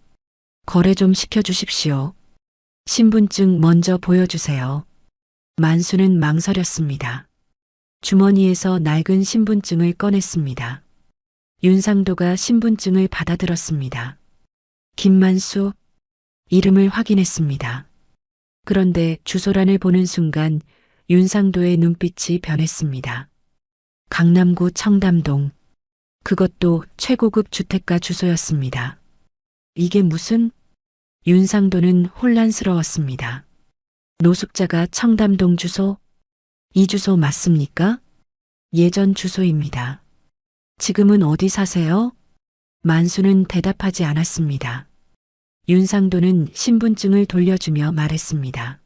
거래 좀 시켜주십시오. 신분증 먼저 보여주세요. 만수는 망설였습니다. 주머니에서 낡은 신분증을 꺼냈습니다. 윤상도가 신분증을 받아들었습니다. 김만수, 이름을 확인했습니다. 그런데 주소란을 보는 순간 윤상도의 눈빛이 변했습니다. 강남구 청담동. 그것도 최고급 주택가 주소였습니다. 이게 무슨? 윤상도는 혼란스러웠습니다. 노숙자가 청담동 주소? 이 주소 맞습니까? 예전 주소입니다. 지금은 어디 사세요? 만수는 대답하지 않았습니다. 윤상도는 신분증을 돌려주며 말했습니다.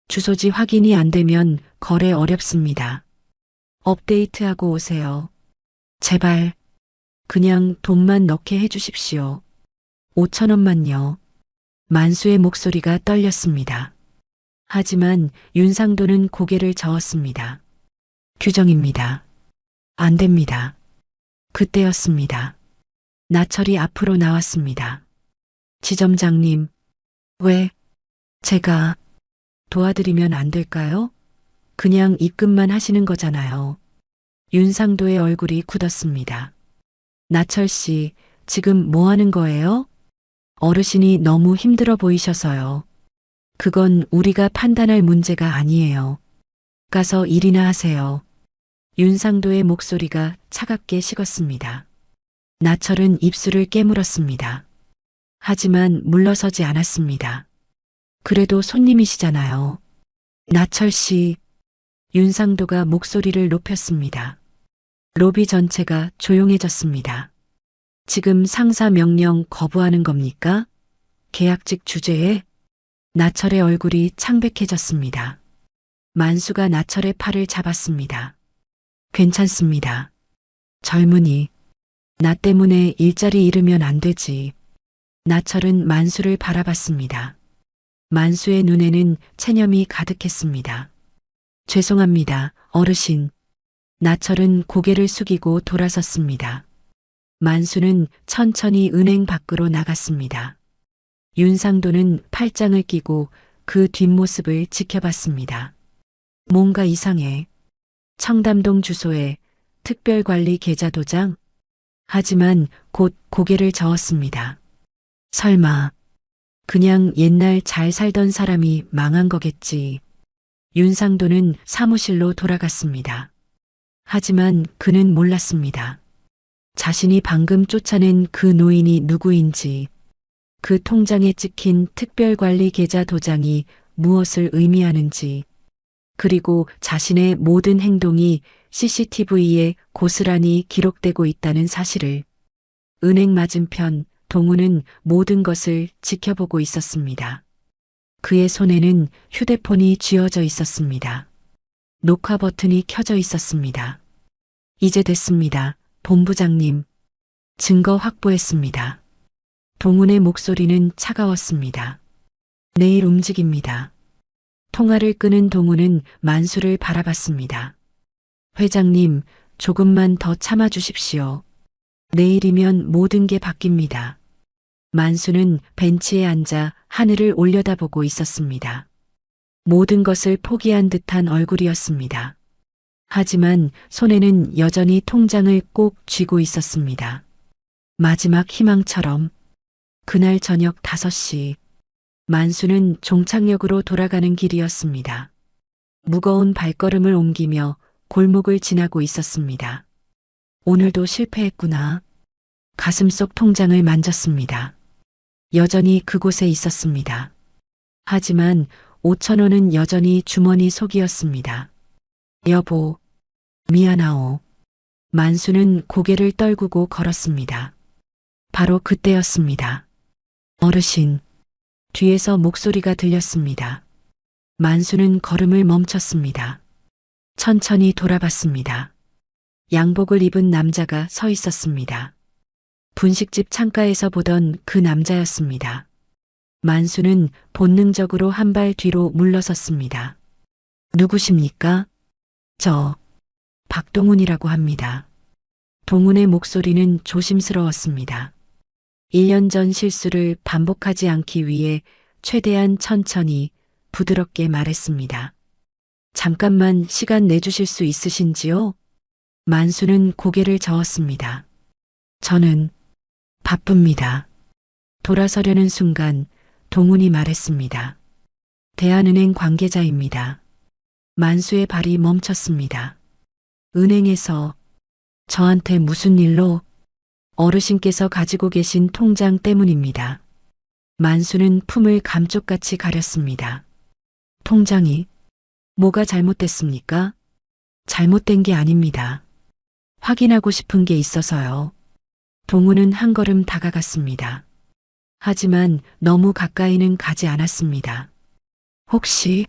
주소지 확인이 안 되면 거래 어렵습니다. 업데이트하고 오세요. 제발 그냥 돈만 넣게 해주십시오. 5,000원만요. 만수의 목소리가 떨렸습니다. 하지만 윤상도는 고개를 저었습니다. 규정입니다. 안 됩니다. 그때였습니다. 나철이 앞으로 나왔습니다. 지점장님, 왜 제가 도와드리면 안 될까요? 그냥 입금만 하시는 거잖아요. 윤상도의 얼굴이 굳었습니다. 나철 씨, 지금 뭐 하는 거예요? 어르신이 너무 힘들어 보이셔서요. 그건 우리가 판단할 문제가 아니에요. 가서 일이나 하세요. 윤상도의 목소리가 차갑게 식었습니다. 나철은 입술을 깨물었습니다. 하지만 물러서지 않았습니다. 그래도 손님이시잖아요. 나철 씨, 윤상도가 목소리를 높였습니다. 로비 전체가 조용해졌습니다. 지금 상사 명령 거부하는 겁니까? 계약직 주제에? 나철의 얼굴이 창백해졌습니다. 만수가 나철의 팔을 잡았습니다. 괜찮습니다. 젊은이, 나 때문에 일자리 잃으면 안 되지. 나철은 만수를 바라봤습니다. 만수의 눈에는 체념이 가득했습니다. 죄송합니다, 어르신. 나철은 고개를 숙이고 돌아섰습니다. 만수는 천천히 은행 밖으로 나갔습니다. 윤상도는 팔짱을 끼고 그 뒷모습을 지켜봤습니다. 뭔가 이상해. 청담동 주소에 특별관리 계좌 도장? 하지만 곧 고개를 저었습니다. 설마 그냥 옛날 잘 살던 사람이 망한 거겠지. 윤상도는 사무실로 돌아갔습니다. 하지만 그는 몰랐습니다. 자신이 방금 쫓아낸 그 노인이 누구인지, 그 통장에 찍힌 특별관리 계좌 도장이 무엇을 의미하는지, 그리고 자신의 모든 행동이 CCTV에 고스란히 기록되고 있다는 사실을. 은행 맞은편 동우는 모든 것을 지켜보고 있었습니다. 그의 손에는 휴대폰이 쥐어져 있었습니다. 녹화 버튼이 켜져 있었습니다. 이제 됐습니다, 본부장님. 증거 확보했습니다. 동훈의 목소리는 차가웠습니다. 내일 움직입니다. 통화를 끄는 동훈은 만수를 바라봤습니다. 회장님, 조금만 더 참아주십시오. 내일이면 모든 게 바뀝니다. 만수는 벤치에 앉아 하늘을 올려다보고 있었습니다. 모든 것을 포기한 듯한 얼굴이었습니다. 하지만 손에는 여전히 통장을 꼭 쥐고 있었습니다. 마지막 희망처럼. 그날 저녁 5시, 만수는 종착역으로 돌아가는 길이었습니다. 무거운 발걸음을 옮기며 골목을 지나고 있었습니다. 오늘도 실패했구나. 가슴속 통장을 만졌습니다. 여전히 그곳에 있었습니다. 하지만 5,000원은 여전히 주머니 속이었습니다. 여보, 미안하오. 만수는 고개를 떨구고 걸었습니다. 바로 그때였습니다. 어르신, 뒤에서 목소리가 들렸습니다. 만수는 걸음을 멈췄습니다. 천천히 돌아봤습니다. 양복을 입은 남자가 서 있었습니다. 분식집 창가에서 보던 그 남자였습니다. 만수는 본능적으로 한 발 뒤로 물러섰습니다. 누구십니까? 저, 박동훈이라고 합니다. 동훈의 목소리는 조심스러웠습니다. 1년 전 실수를 반복하지 않기 위해 최대한 천천히 부드럽게 말했습니다. 잠깐만 시간 내주실 수 있으신지요? 만수는 고개를 저었습니다. 저는 바쁩니다. 돌아서려는 순간 동훈이 말했습니다. 대한은행 관계자입니다. 만수의 발이 멈췄습니다. 은행에서 저한테 무슨 일로? 어르신께서 가지고 계신 통장 때문입니다. 만수는 품을 감쪽같이 가렸습니다. 통장이? 뭐가 잘못됐습니까? 잘못된 게 아닙니다. 확인하고 싶은 게 있어서요. 동우는 한 걸음 다가갔습니다. 하지만 너무 가까이는 가지 않았습니다. 혹시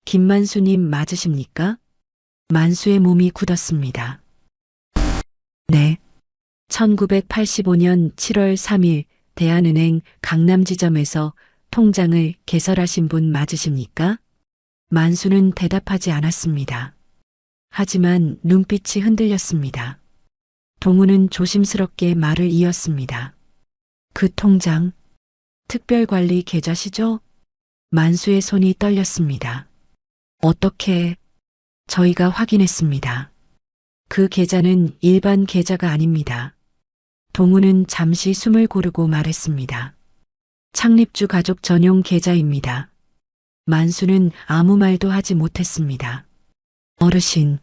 김만수님 맞으십니까? 만수의 몸이 굳었습니다. 네. 1985년 7월 3일 대한은행 강남지점에서 통장을 개설하신 분 맞으십니까? 만수는 대답하지 않았습니다. 하지만 눈빛이 흔들렸습니다. 동우는 조심스럽게 말을 이었습니다. 그 통장, 특별관리 계좌시죠? 만수의 손이 떨렸습니다. 어떻게? 저희가 확인했습니다. 그 계좌는 일반 계좌가 아닙니다. 동우는 잠시 숨을 고르고 말했습니다. 창립주 가족 전용 계좌입니다. 만수는 아무 말도 하지 못했습니다. 어르신,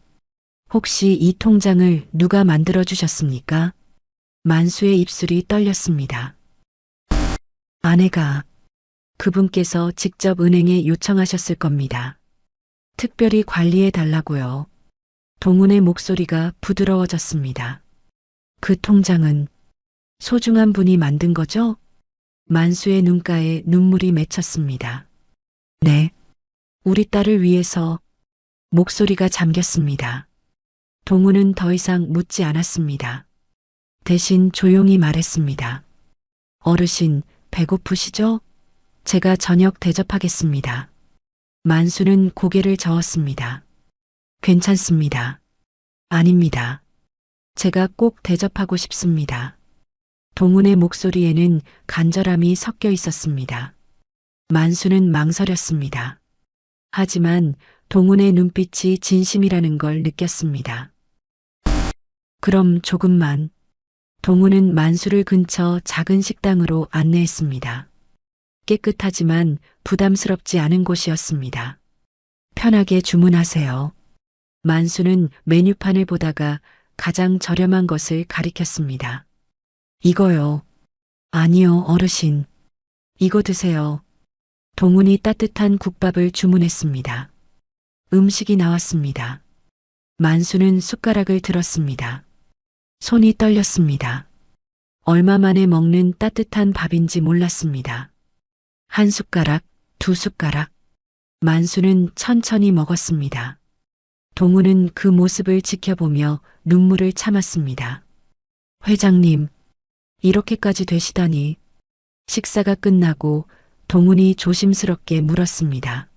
혹시 이 통장을 누가 만들어 주셨습니까? 만수의 입술이 떨렸습니다. 아내가, 그분께서 직접 은행에 요청하셨을 겁니다. 특별히 관리해 달라고요. 동훈의 목소리가 부드러워졌습니다. 그 통장은 소중한 분이 만든 거죠? 만수의 눈가에 눈물이 맺혔습니다. 네, 우리 딸을 위해서. 목소리가 잠겼습니다. 동훈은 더 이상 묻지 않았습니다. 대신 조용히 말했습니다. 어르신, 배고프시죠? 제가 저녁 대접하겠습니다. 만수는 고개를 저었습니다. 괜찮습니다. 아닙니다. 제가 꼭 대접하고 싶습니다. 동훈의 목소리에는 간절함이 섞여 있었습니다. 만수는 망설였습니다. 하지만 동훈의 눈빛이 진심이라는 걸 느꼈습니다. 그럼 조금만. 동훈은 만수를 근처 작은 식당으로 안내했습니다. 깨끗하지만 부담스럽지 않은 곳이었습니다. 편하게 주문하세요. 만수는 메뉴판을 보다가 가장 저렴한 것을 가리켰습니다. 이거요. 아니요, 어르신. 이거 드세요. 동훈이 따뜻한 국밥을 주문했습니다. 음식이 나왔습니다. 만수는 숟가락을 들었습니다. 손이 떨렸습니다. 얼마 만에 먹는 따뜻한 밥인지 몰랐습니다. 한 숟가락, 두 숟가락. 만수는 천천히 먹었습니다. 동훈은 그 모습을 지켜보며 눈물을 참았습니다. 회장님, 이렇게까지 되시다니. 식사가 끝나고 동훈이 조심스럽게 물었습니다.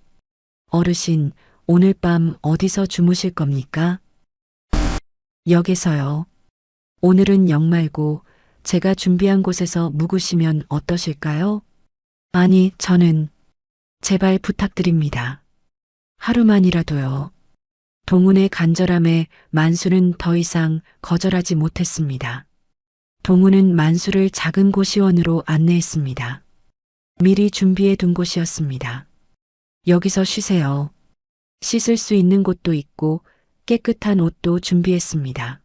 어르신, 오늘 밤 어디서 주무실 겁니까? 역에서요. 오늘은 역 말고 제가 준비한 곳에서 묵으시면 어떠실까요? 아니, 저는 제발 부탁드립니다. 하루만이라도요. 동훈의 간절함에 만수는 더 이상 거절하지 못했습니다. 동훈은 만수를 작은 고시원으로 안내했습니다. 미리 준비해 둔 곳이었습니다. 여기서 쉬세요. 씻을 수 있는 곳도 있고 깨끗한 옷도 준비했습니다.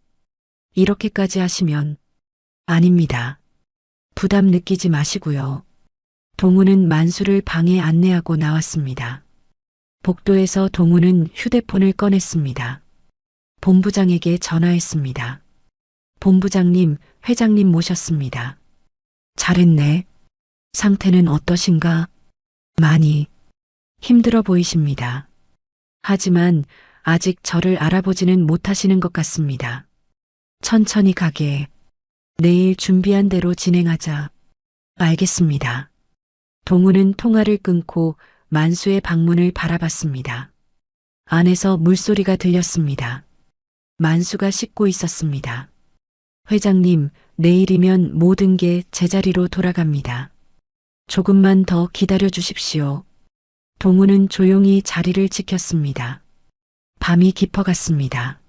이렇게까지 하시면. 아닙니다. 부담 느끼지 마시고요. 동훈은 만수를 방에 안내하고 나왔습니다. 복도에서 동훈은 휴대폰을 꺼냈습니다. 본부장에게 전화했습니다. 본부장님, 회장님 모셨습니다. 잘했네. 상태는 어떠신가? 많이 힘들어 보이십니다. 하지만 아직 저를 알아보지는 못하시는 것 같습니다. 천천히 가게. 내일 준비한 대로 진행하자. 알겠습니다. 동훈은 통화를 끊고 만수의 방문을 바라봤습니다. 안에서 물소리가 들렸습니다. 만수가 씻고 있었습니다. 회장님, 내일이면 모든 게 제자리로 돌아갑니다. 조금만 더 기다려 주십시오. 동훈은 조용히 자리를 지켰습니다. 밤이 깊어갔습니다.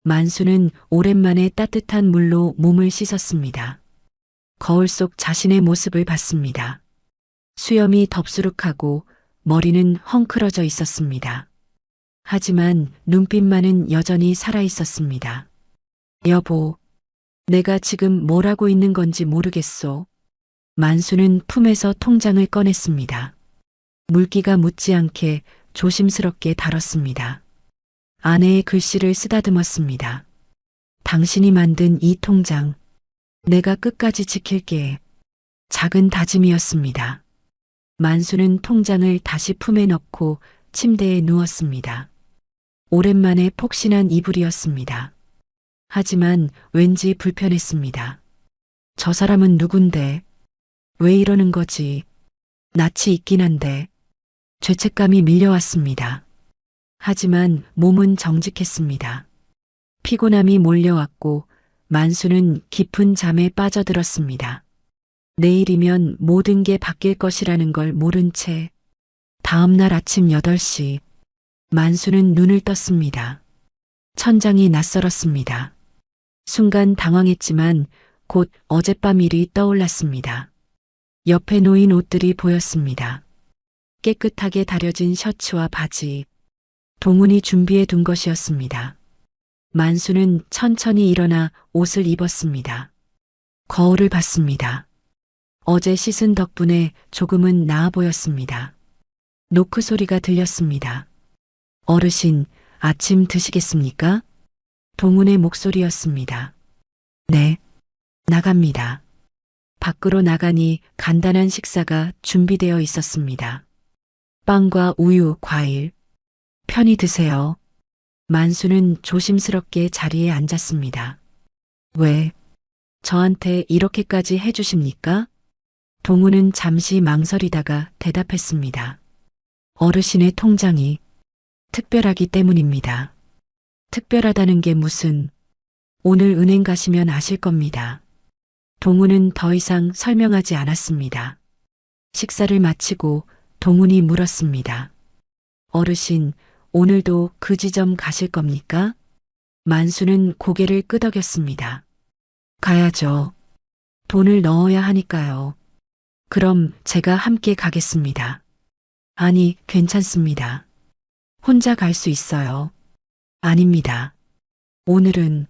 만수는 오랜만에 따뜻한 물로 몸을 씻었습니다. 거울 속 자신의 모습을 봤습니다. 수염이 덥수룩하고 머리는 헝클어져 있었습니다. 하지만 눈빛만은 여전히 살아 있었습니다. 여보, 내가 지금 뭘 하고 있는 건지 모르겠소. 만수는 품에서 통장을 꺼냈습니다. 물기가 묻지 않게 조심스럽게 다뤘습니다. 아내의 글씨를 쓰다듬었습니다. 당신이 만든 이 통장, 내가 끝까지 지킬게. 작은 다짐이었습니다. 만수는 통장을 다시 품에 넣고 침대에 누웠습니다. 오랜만에 폭신한 이불이었습니다. 하지만 왠지 불편했습니다. 저 사람은 누군데? 왜 이러는 거지? 낯이 있긴 한데. 죄책감이 밀려왔습니다. 하지만 몸은 정직했습니다. 피곤함이 몰려왔고 만수는 깊은 잠에 빠져들었습니다. 내일이면 모든 게 바뀔 것이라는 걸 모른 채 다음 날 아침 8시 만수는 눈을 떴습니다. 천장이 낯설었습니다. 순간 당황했지만 곧 어젯밤 일이 떠올랐습니다. 옆에 놓인 옷들이 보였습니다. 깨끗하게 다려진 셔츠와 바지, 동훈이 준비해 둔 것이었습니다. 만수는 천천히 일어나 옷을 입었습니다. 거울을 봤습니다. 어제 씻은 덕분에 조금은 나아 보였습니다. 노크 소리가 들렸습니다. 어르신, 아침 드시겠습니까? 동훈의 목소리였습니다. 네, 나갑니다. 밖으로 나가니 간단한 식사가 준비되어 있었습니다. 빵과 우유, 과일. 편히 드세요. 만수는 조심스럽게 자리에 앉았습니다. 왜? 저한테 이렇게까지 해주십니까? 동훈은 잠시 망설이다가 대답했습니다. 어르신의 통장이 특별하기 때문입니다. 특별하다는 게 무슨, 오늘 은행 가시면 아실 겁니다. 동훈은 더 이상 설명하지 않았습니다. 식사를 마치고 동훈이 물었습니다. 어르신, 오늘도 그 지점 가실 겁니까? 만수는 고개를 끄덕였습니다. 가야죠. 돈을 넣어야 하니까요. 그럼 제가 함께 가겠습니다. 아니, 괜찮습니다. 혼자 갈 수 있어요. 아닙니다. 오늘은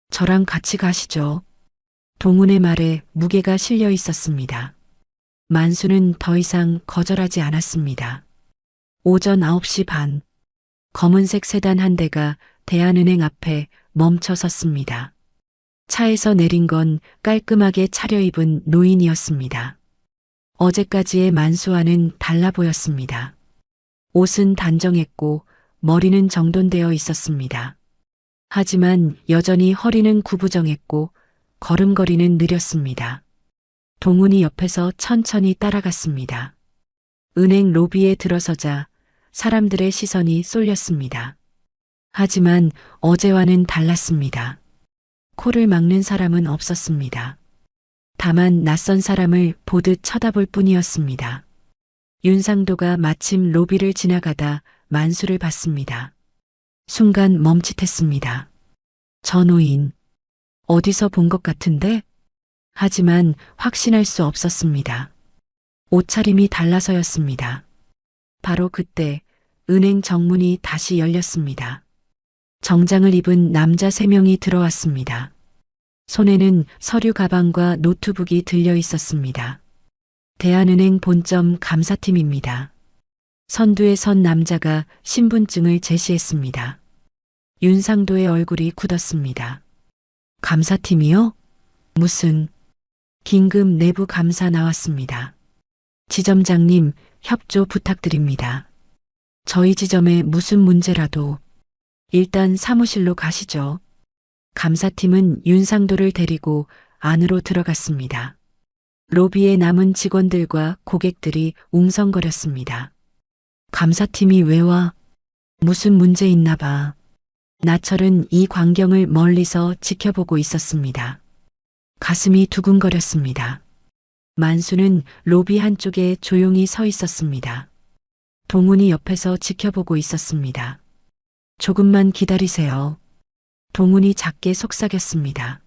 저랑 같이 가시죠. 동훈의 말에 무게가 실려 있었습니다. 만수는 더 이상 거절하지 않았습니다. 오전 9시 반, 검은색 세단 한 대가 대한은행 앞에 멈춰 섰습니다. 차에서 내린 건 깔끔하게 차려입은 노인이었습니다. 어제까지의 만수와는 달라 보였습니다. 옷은 단정했고 머리는 정돈되어 있었습니다. 하지만 여전히 허리는 구부정했고 걸음걸이는 느렸습니다. 동훈이 옆에서 천천히 따라갔습니다. 은행 로비에 들어서자 사람들의 시선이 쏠렸습니다. 하지만 어제와는 달랐습니다. 코를 막는 사람은 없었습니다. 다만 낯선 사람을 보듯 쳐다볼 뿐이었습니다. 윤상도가 마침 로비를 지나가다 만수를 봤습니다. 순간 멈칫했습니다. 저 노인, 어디서 본 것 같은데? 하지만 확신할 수 없었습니다. 옷차림이 달라서였습니다. 바로 그때 은행 정문이 다시 열렸습니다. 정장을 입은 남자 3명이 들어왔습니다. 손에는 서류 가방과 노트북이 들려 있었습니다. 대한은행 본점 감사팀입니다. 선두에 선 남자가 신분증을 제시했습니다. 윤상도의 얼굴이 굳었습니다. 감사팀이요? 무슨 긴급 내부 감사 나왔습니다. 지점장님, 협조 부탁드립니다. 저희 지점에 무슨 문제라도 일단 사무실로 가시죠. 감사팀은 윤상도를 데리고 안으로 들어갔습니다. 로비에 남은 직원들과 고객들이 웅성거렸습니다. 감사팀이 왜 와? 무슨 문제 있나 봐. 나철은 이 광경을 멀리서 지켜보고 있었습니다. 가슴이 두근거렸습니다. 만수는 로비 한쪽에 조용히 서 있었습니다. 동훈이 옆에서 지켜보고 있었습니다. 조금만 기다리세요. 동훈이 작게 속삭였습니다.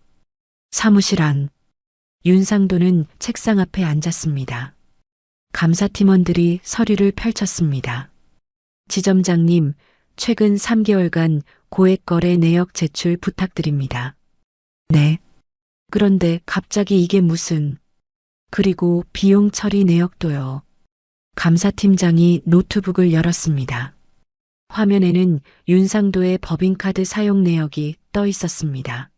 사무실 안. 윤상도는 책상 앞에 앉았습니다. 감사팀원들이 서류를 펼쳤습니다. 지점장님, 최근 3개월간 고액 거래 내역 제출 부탁드립니다. 네. 그런데 갑자기 이게 무슨... 그리고 비용 처리 내역도요. 감사팀장이 노트북을 열었습니다. 화면에는 윤상도의 법인카드 사용 내역이 떠 있었습니다.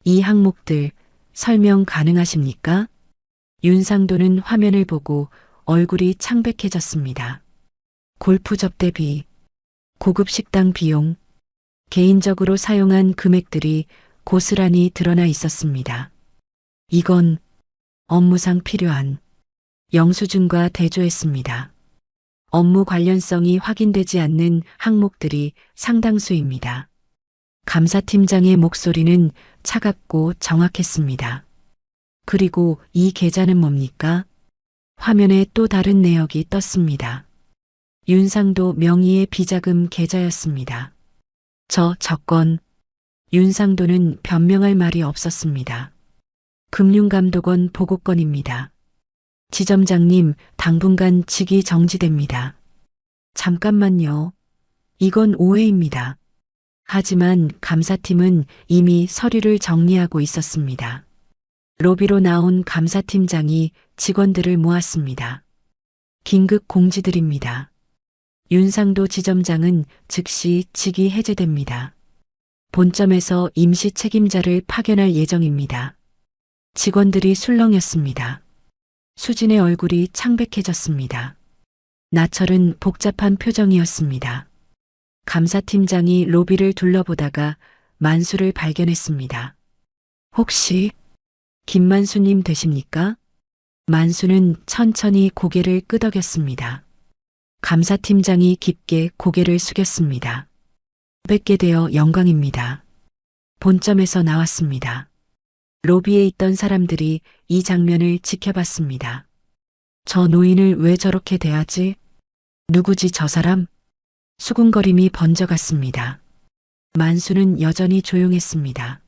이 항목들 설명 가능하십니까? 윤상도는 화면을 보고 얼굴이 창백해졌습니다. 골프 접대비, 고급 식당 비용, 개인적으로 사용한 금액들이 고스란히 드러나 있었습니다. 이건 업무상 필요한 영수증과 대조했습니다. 업무 관련성이 확인되지 않는 항목들이 상당수입니다. 감사팀장의 목소리는 차갑고 정확했습니다. 그리고 이 계좌는 뭡니까? 화면에 또 다른 내역이 떴습니다. 윤상도 명의의 비자금 계좌였습니다. 저 건 윤상도는 변명할 말이 없었습니다. 금융감독원 보고건입니다. 지점장님, 당분간 직위 정지됩니다. 잠깐만요. 이건 오해입니다. 하지만 감사팀은 이미 서류를 정리하고 있었습니다. 로비로 나온 감사팀장이 직원들을 모았습니다. 긴급 공지드립니다. 윤상도 지점장은 즉시 직위 해제됩니다. 본점에서 임시 책임자를 파견할 예정입니다. 직원들이 술렁였습니다. 수진의 얼굴이 창백해졌습니다. 나철은 복잡한 표정이었습니다. 감사팀장이 로비를 둘러보다가 만수를 발견했습니다. 혹시 김만수님 되십니까? 만수는 천천히 고개를 끄덕였습니다. 감사팀장이 깊게 고개를 숙였습니다. 뵙게 되어 영광입니다. 본점에서 나왔습니다. 로비에 있던 사람들이 이 장면을 지켜봤습니다. 저 노인을 왜 저렇게 대하지? 누구지 저 사람? 수군거림이 번져갔습니다. 만수는 여전히 조용했습니다.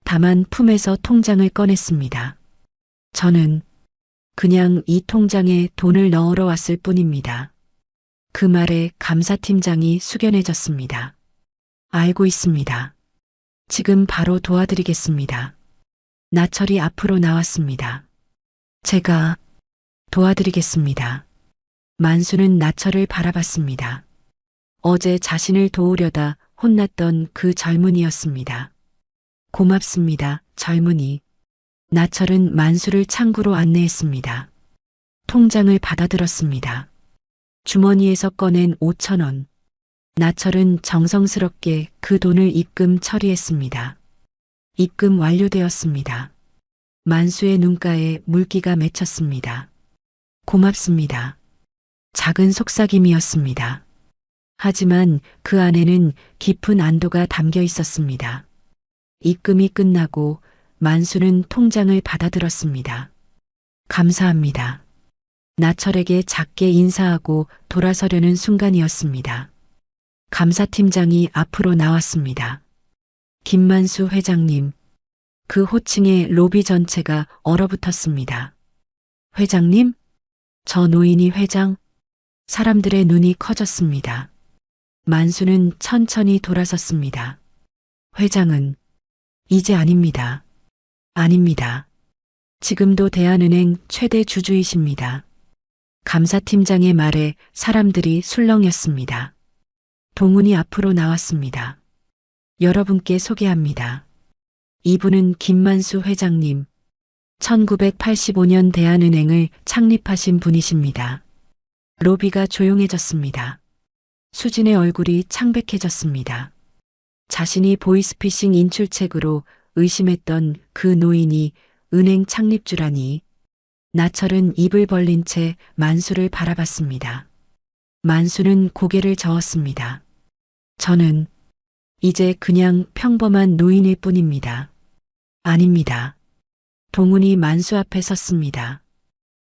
다만 품에서 통장을 꺼냈습니다. 저는 그냥 이 통장에 돈을 넣으러 왔을 뿐입니다. 그 말에 감사팀장이 숙연해졌습니다. 알고 있습니다. 지금 바로 도와드리겠습니다. 나철이 앞으로 나왔습니다. 제가 도와드리겠습니다. 만수는 나철을 바라봤습니다. 어제 자신을 도우려다 혼났던 그 젊은이였습니다. 고맙습니다, 젊은이. 나철은 만수를 창구로 안내했습니다. 통장을 받아들었습니다. 주머니에서 꺼낸 5,000원. 나철은 정성스럽게 그 돈을 입금 처리했습니다. 입금 완료되었습니다. 만수의 눈가에 물기가 맺혔습니다. 고맙습니다. 작은 속삭임이었습니다. 하지만 그 안에는 깊은 안도가 담겨 있었습니다. 입금이 끝나고 만수는 통장을 받아들었습니다. 감사합니다. 나철에게 작게 인사하고 돌아서려는 순간이었습니다. 감사팀장이 앞으로 나왔습니다. 김만수 회장님. 그 호칭에 로비 전체가 얼어붙었습니다. 회장님? 저 노인이 회장? 사람들의 눈이 커졌습니다. 만수는 천천히 돌아섰습니다. 회장은 이제 아닙니다. 아닙니다. 지금도 대한은행 최대 주주이십니다. 감사팀장의 말에 사람들이 술렁였습니다. 동훈이 앞으로 나왔습니다. 여러분께 소개합니다. 이분은 김만수 회장님. 1985년 대한은행을 창립하신 분이십니다. 로비가 조용해졌습니다. 수진의 얼굴이 창백해졌습니다. 자신이 보이스피싱 인출책으로 의심했던 그 노인이 은행 창립주라니. 나철은 입을 벌린 채 만수를 바라봤습니다. 만수는 고개를 저었습니다. 저는 이제 그냥 평범한 노인일 뿐입니다. 아닙니다. 동훈이 만수 앞에 섰습니다.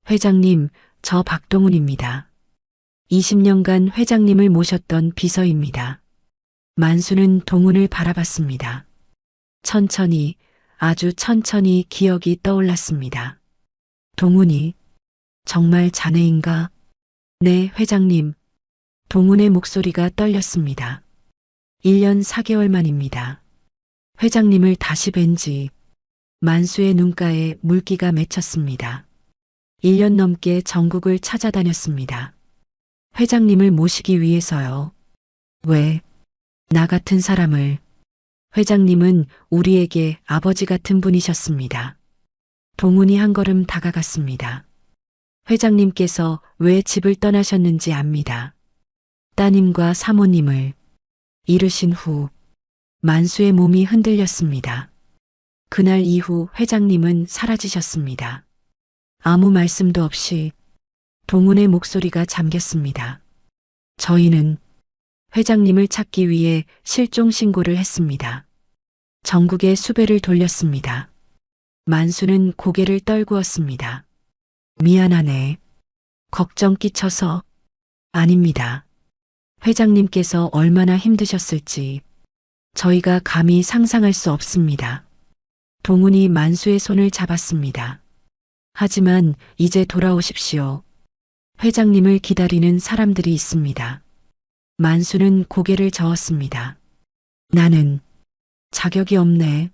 회장님, 저 박동훈입니다. 20년간 회장님을 모셨던 비서입니다. 만수는 동훈을 바라봤습니다. 천천히, 아주 천천히 기억이 떠올랐습니다. 동훈이, 정말 자네인가? 네, 회장님. 동훈의 목소리가 떨렸습니다. 1년 4개월 만입니다. 회장님을 다시 뵌지. 만수의 눈가에 물기가 맺혔습니다. 1년 넘게 전국을 찾아다녔습니다. 회장님을 모시기 위해서요. 왜? 나 같은 사람을. 회장님은 우리에게 아버지 같은 분이셨습니다. 동훈이 한 걸음 다가갔습니다. 회장님께서 왜 집을 떠나셨는지 압니다. 따님과 사모님을 잃으신 후 만수의 몸이 흔들렸습니다. 그날 이후 회장님은 사라지셨습니다. 아무 말씀도 없이 동훈의 목소리가 잠겼습니다. 저희는 회장님을 찾기 위해 실종 신고를 했습니다. 전국에 수배를 돌렸습니다. 만수는 고개를 떨구었습니다. 미안하네. 걱정 끼쳐서. 아닙니다. 회장님께서 얼마나 힘드셨을지 저희가 감히 상상할 수 없습니다. 동훈이 만수의 손을 잡았습니다. 하지만 이제 돌아오십시오. 회장님을 기다리는 사람들이 있습니다. 만수는 고개를 저었습니다. 나는 자격이 없네.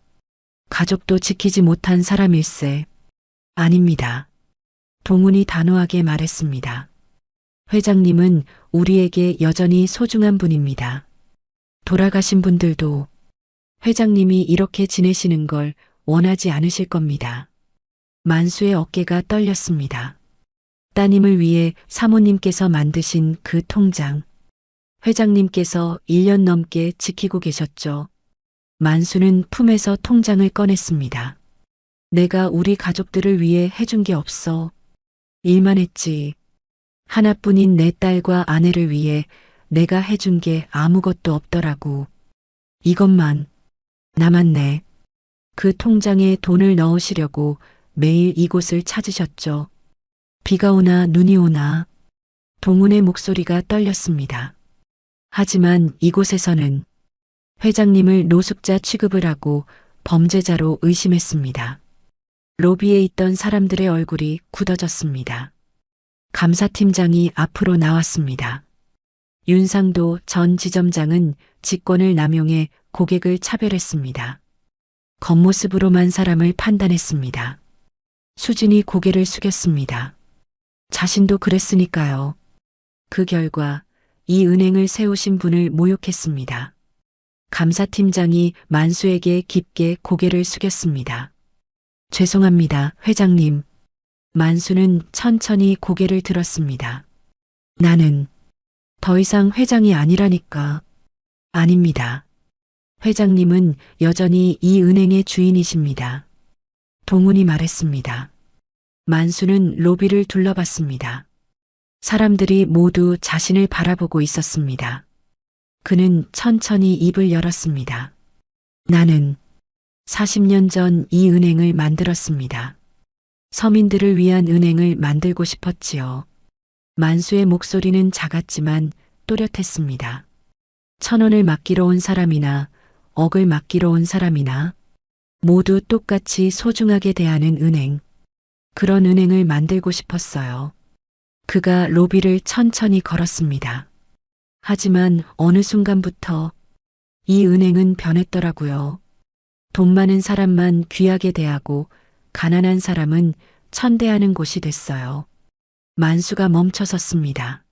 가족도 지키지 못한 사람일세. 아닙니다. 동훈이 단호하게 말했습니다. 회장님은 우리에게 여전히 소중한 분입니다. 돌아가신 분들도 회장님이 이렇게 지내시는 걸 원하지 않으실 겁니다. 만수의 어깨가 떨렸습니다. 따님을 위해 사모님께서 만드신 그 통장. 회장님께서 1년 넘게 지키고 계셨죠. 만수는 품에서 통장을 꺼냈습니다. 내가 우리 가족들을 위해 해준 게 없어. 일만 했지. 하나뿐인 내 딸과 아내를 위해 내가 해준 게 아무것도 없더라고. 이것만 남았네. 그 통장에 돈을 넣으시려고 매일 이곳을 찾으셨죠. 비가 오나 눈이 오나. 동훈의 목소리가 떨렸습니다. 하지만 이곳에서는 회장님을 노숙자 취급을 하고 범죄자로 의심했습니다. 로비에 있던 사람들의 얼굴이 굳어졌습니다. 감사팀장이 앞으로 나왔습니다. 윤상도 전 지점장은 직권을 남용해 고객을 차별했습니다. 겉모습으로만 사람을 판단했습니다. 수진이 고개를 숙였습니다. 자신도 그랬으니까요. 그 결과 이 은행을 세우신 분을 모욕했습니다. 감사팀장이 만수에게 깊게 고개를 숙였습니다. 죄송합니다, 회장님. 만수는 천천히 고개를 들었습니다. 나는 더 이상 회장이 아니라니까. 아닙니다. 회장님은 여전히 이 은행의 주인이십니다. 동훈이 말했습니다. 만수는 로비를 둘러봤습니다. 사람들이 모두 자신을 바라보고 있었습니다. 그는 천천히 입을 열었습니다. 나는 40년 전 이 은행을 만들었습니다. 서민들을 위한 은행을 만들고 싶었지요. 만수의 목소리는 작았지만 또렷했습니다. 1,000원을 맡기러 온 사람이나 억을 맡기러 온 사람이나 모두 똑같이 소중하게 대하는 은행. 그런 은행을 만들고 싶었어요. 그가 로비를 천천히 걸었습니다. 하지만 어느 순간부터 이 은행은 변했더라고요. 돈 많은 사람만 귀하게 대하고 가난한 사람은 천대하는 곳이 됐어요. 만수가 멈춰섰습니다.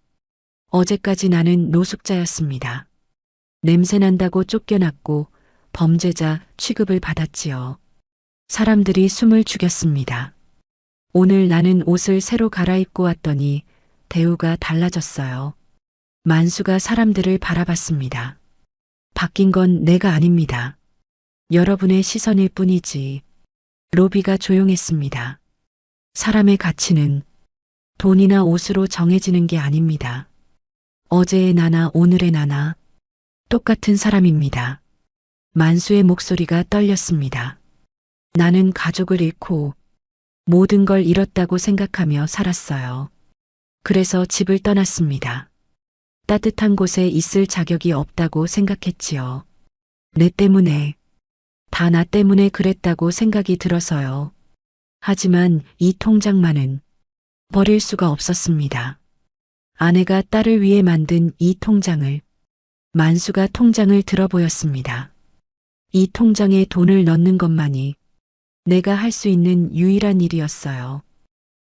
어제까지 나는 노숙자였습니다. 냄새난다고 쫓겨났고 범죄자 취급을 받았지요. 사람들이 숨을 죽였습니다. 오늘 나는 옷을 새로 갈아입고 왔더니 대우가 달라졌어요. 만수가 사람들을 바라봤습니다. 바뀐 건 내가 아닙니다. 여러분의 시선일 뿐이지. 로비가 조용했습니다. 사람의 가치는 돈이나 옷으로 정해지는 게 아닙니다. 어제의 나나 오늘의 나나 똑같은 사람입니다. 만수의 목소리가 떨렸습니다. 나는 가족을 잃고 모든 걸 잃었다고 생각하며 살았어요. 그래서 집을 떠났습니다. 따뜻한 곳에 있을 자격이 없다고 생각했지요. 내 때문에, 다 나 때문에 그랬다고 생각이 들어서요. 하지만 이 통장만은 버릴 수가 없었습니다. 아내가 딸을 위해 만든 이 통장을. 만수가 통장을 들어보였습니다. 이 통장에 돈을 넣는 것만이 내가 할 수 있는 유일한 일이었어요.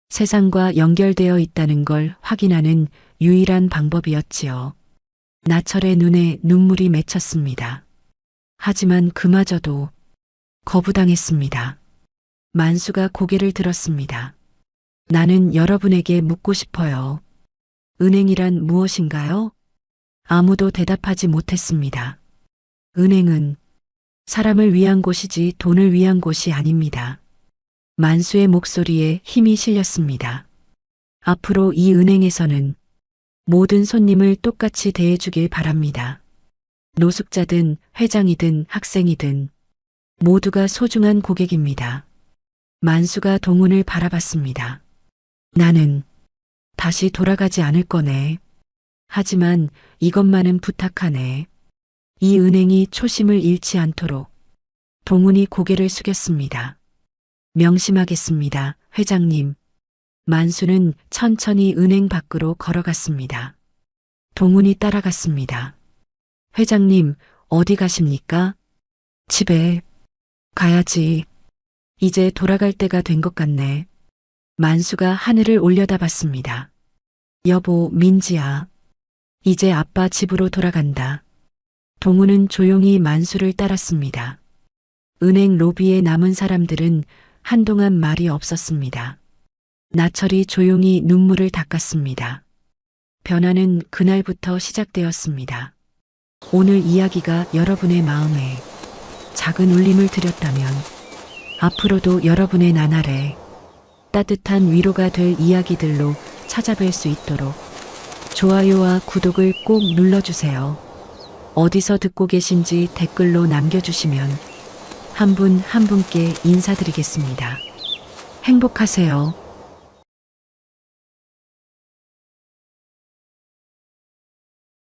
세상과 연결되어 있다는 걸 확인하는 유일한 방법이었지요. 나철의 눈에 눈물이 맺혔습니다. 하지만 그마저도 거부당했습니다. 만수가 고개를 들었습니다. 나는 여러분에게 묻고 싶어요. 은행이란 무엇인가요? 아무도 대답하지 못했습니다. 은행은 사람을 위한 곳이지 돈을 위한 곳이 아닙니다. 만수의 목소리에 힘이 실렸습니다. 앞으로 이 은행에서는 모든 손님을 똑같이 대해주길 바랍니다. 노숙자든 회장이든 학생이든 모두가 소중한 고객입니다. 만수가 동훈을 바라봤습니다. 나는 다시 돌아가지 않을 거네. 하지만 이것만은 부탁하네. 이 은행이 초심을 잃지 않도록. 동훈이 고개를 숙였습니다. 명심하겠습니다, 회장님. 만수는 천천히 은행 밖으로 걸어갔습니다. 동훈이 따라갔습니다. 회장님, 어디 가십니까? 집에 가야지. 이제 돌아갈 때가 된 것 같네. 만수가 하늘을 올려다봤습니다. 여보, 민지야. 이제 아빠 집으로 돌아간다. 동훈은 조용히 만수를 따랐습니다. 은행 로비에 남은 사람들은 한동안 말이 없었습니다. 나철이 조용히 눈물을 닦았습니다. 변화는 그날부터 시작되었습니다. 오늘 이야기가 여러분의 마음에 작은 울림을 드렸다면 앞으로도 여러분의 나날에 따뜻한 위로가 될 이야기들로 찾아뵐 수 있도록 좋아요와 구독을 꼭 눌러주세요. 어디서 듣고 계신지 댓글로 남겨주시면 한 분 한 분께 인사드리겠습니다. 행복하세요.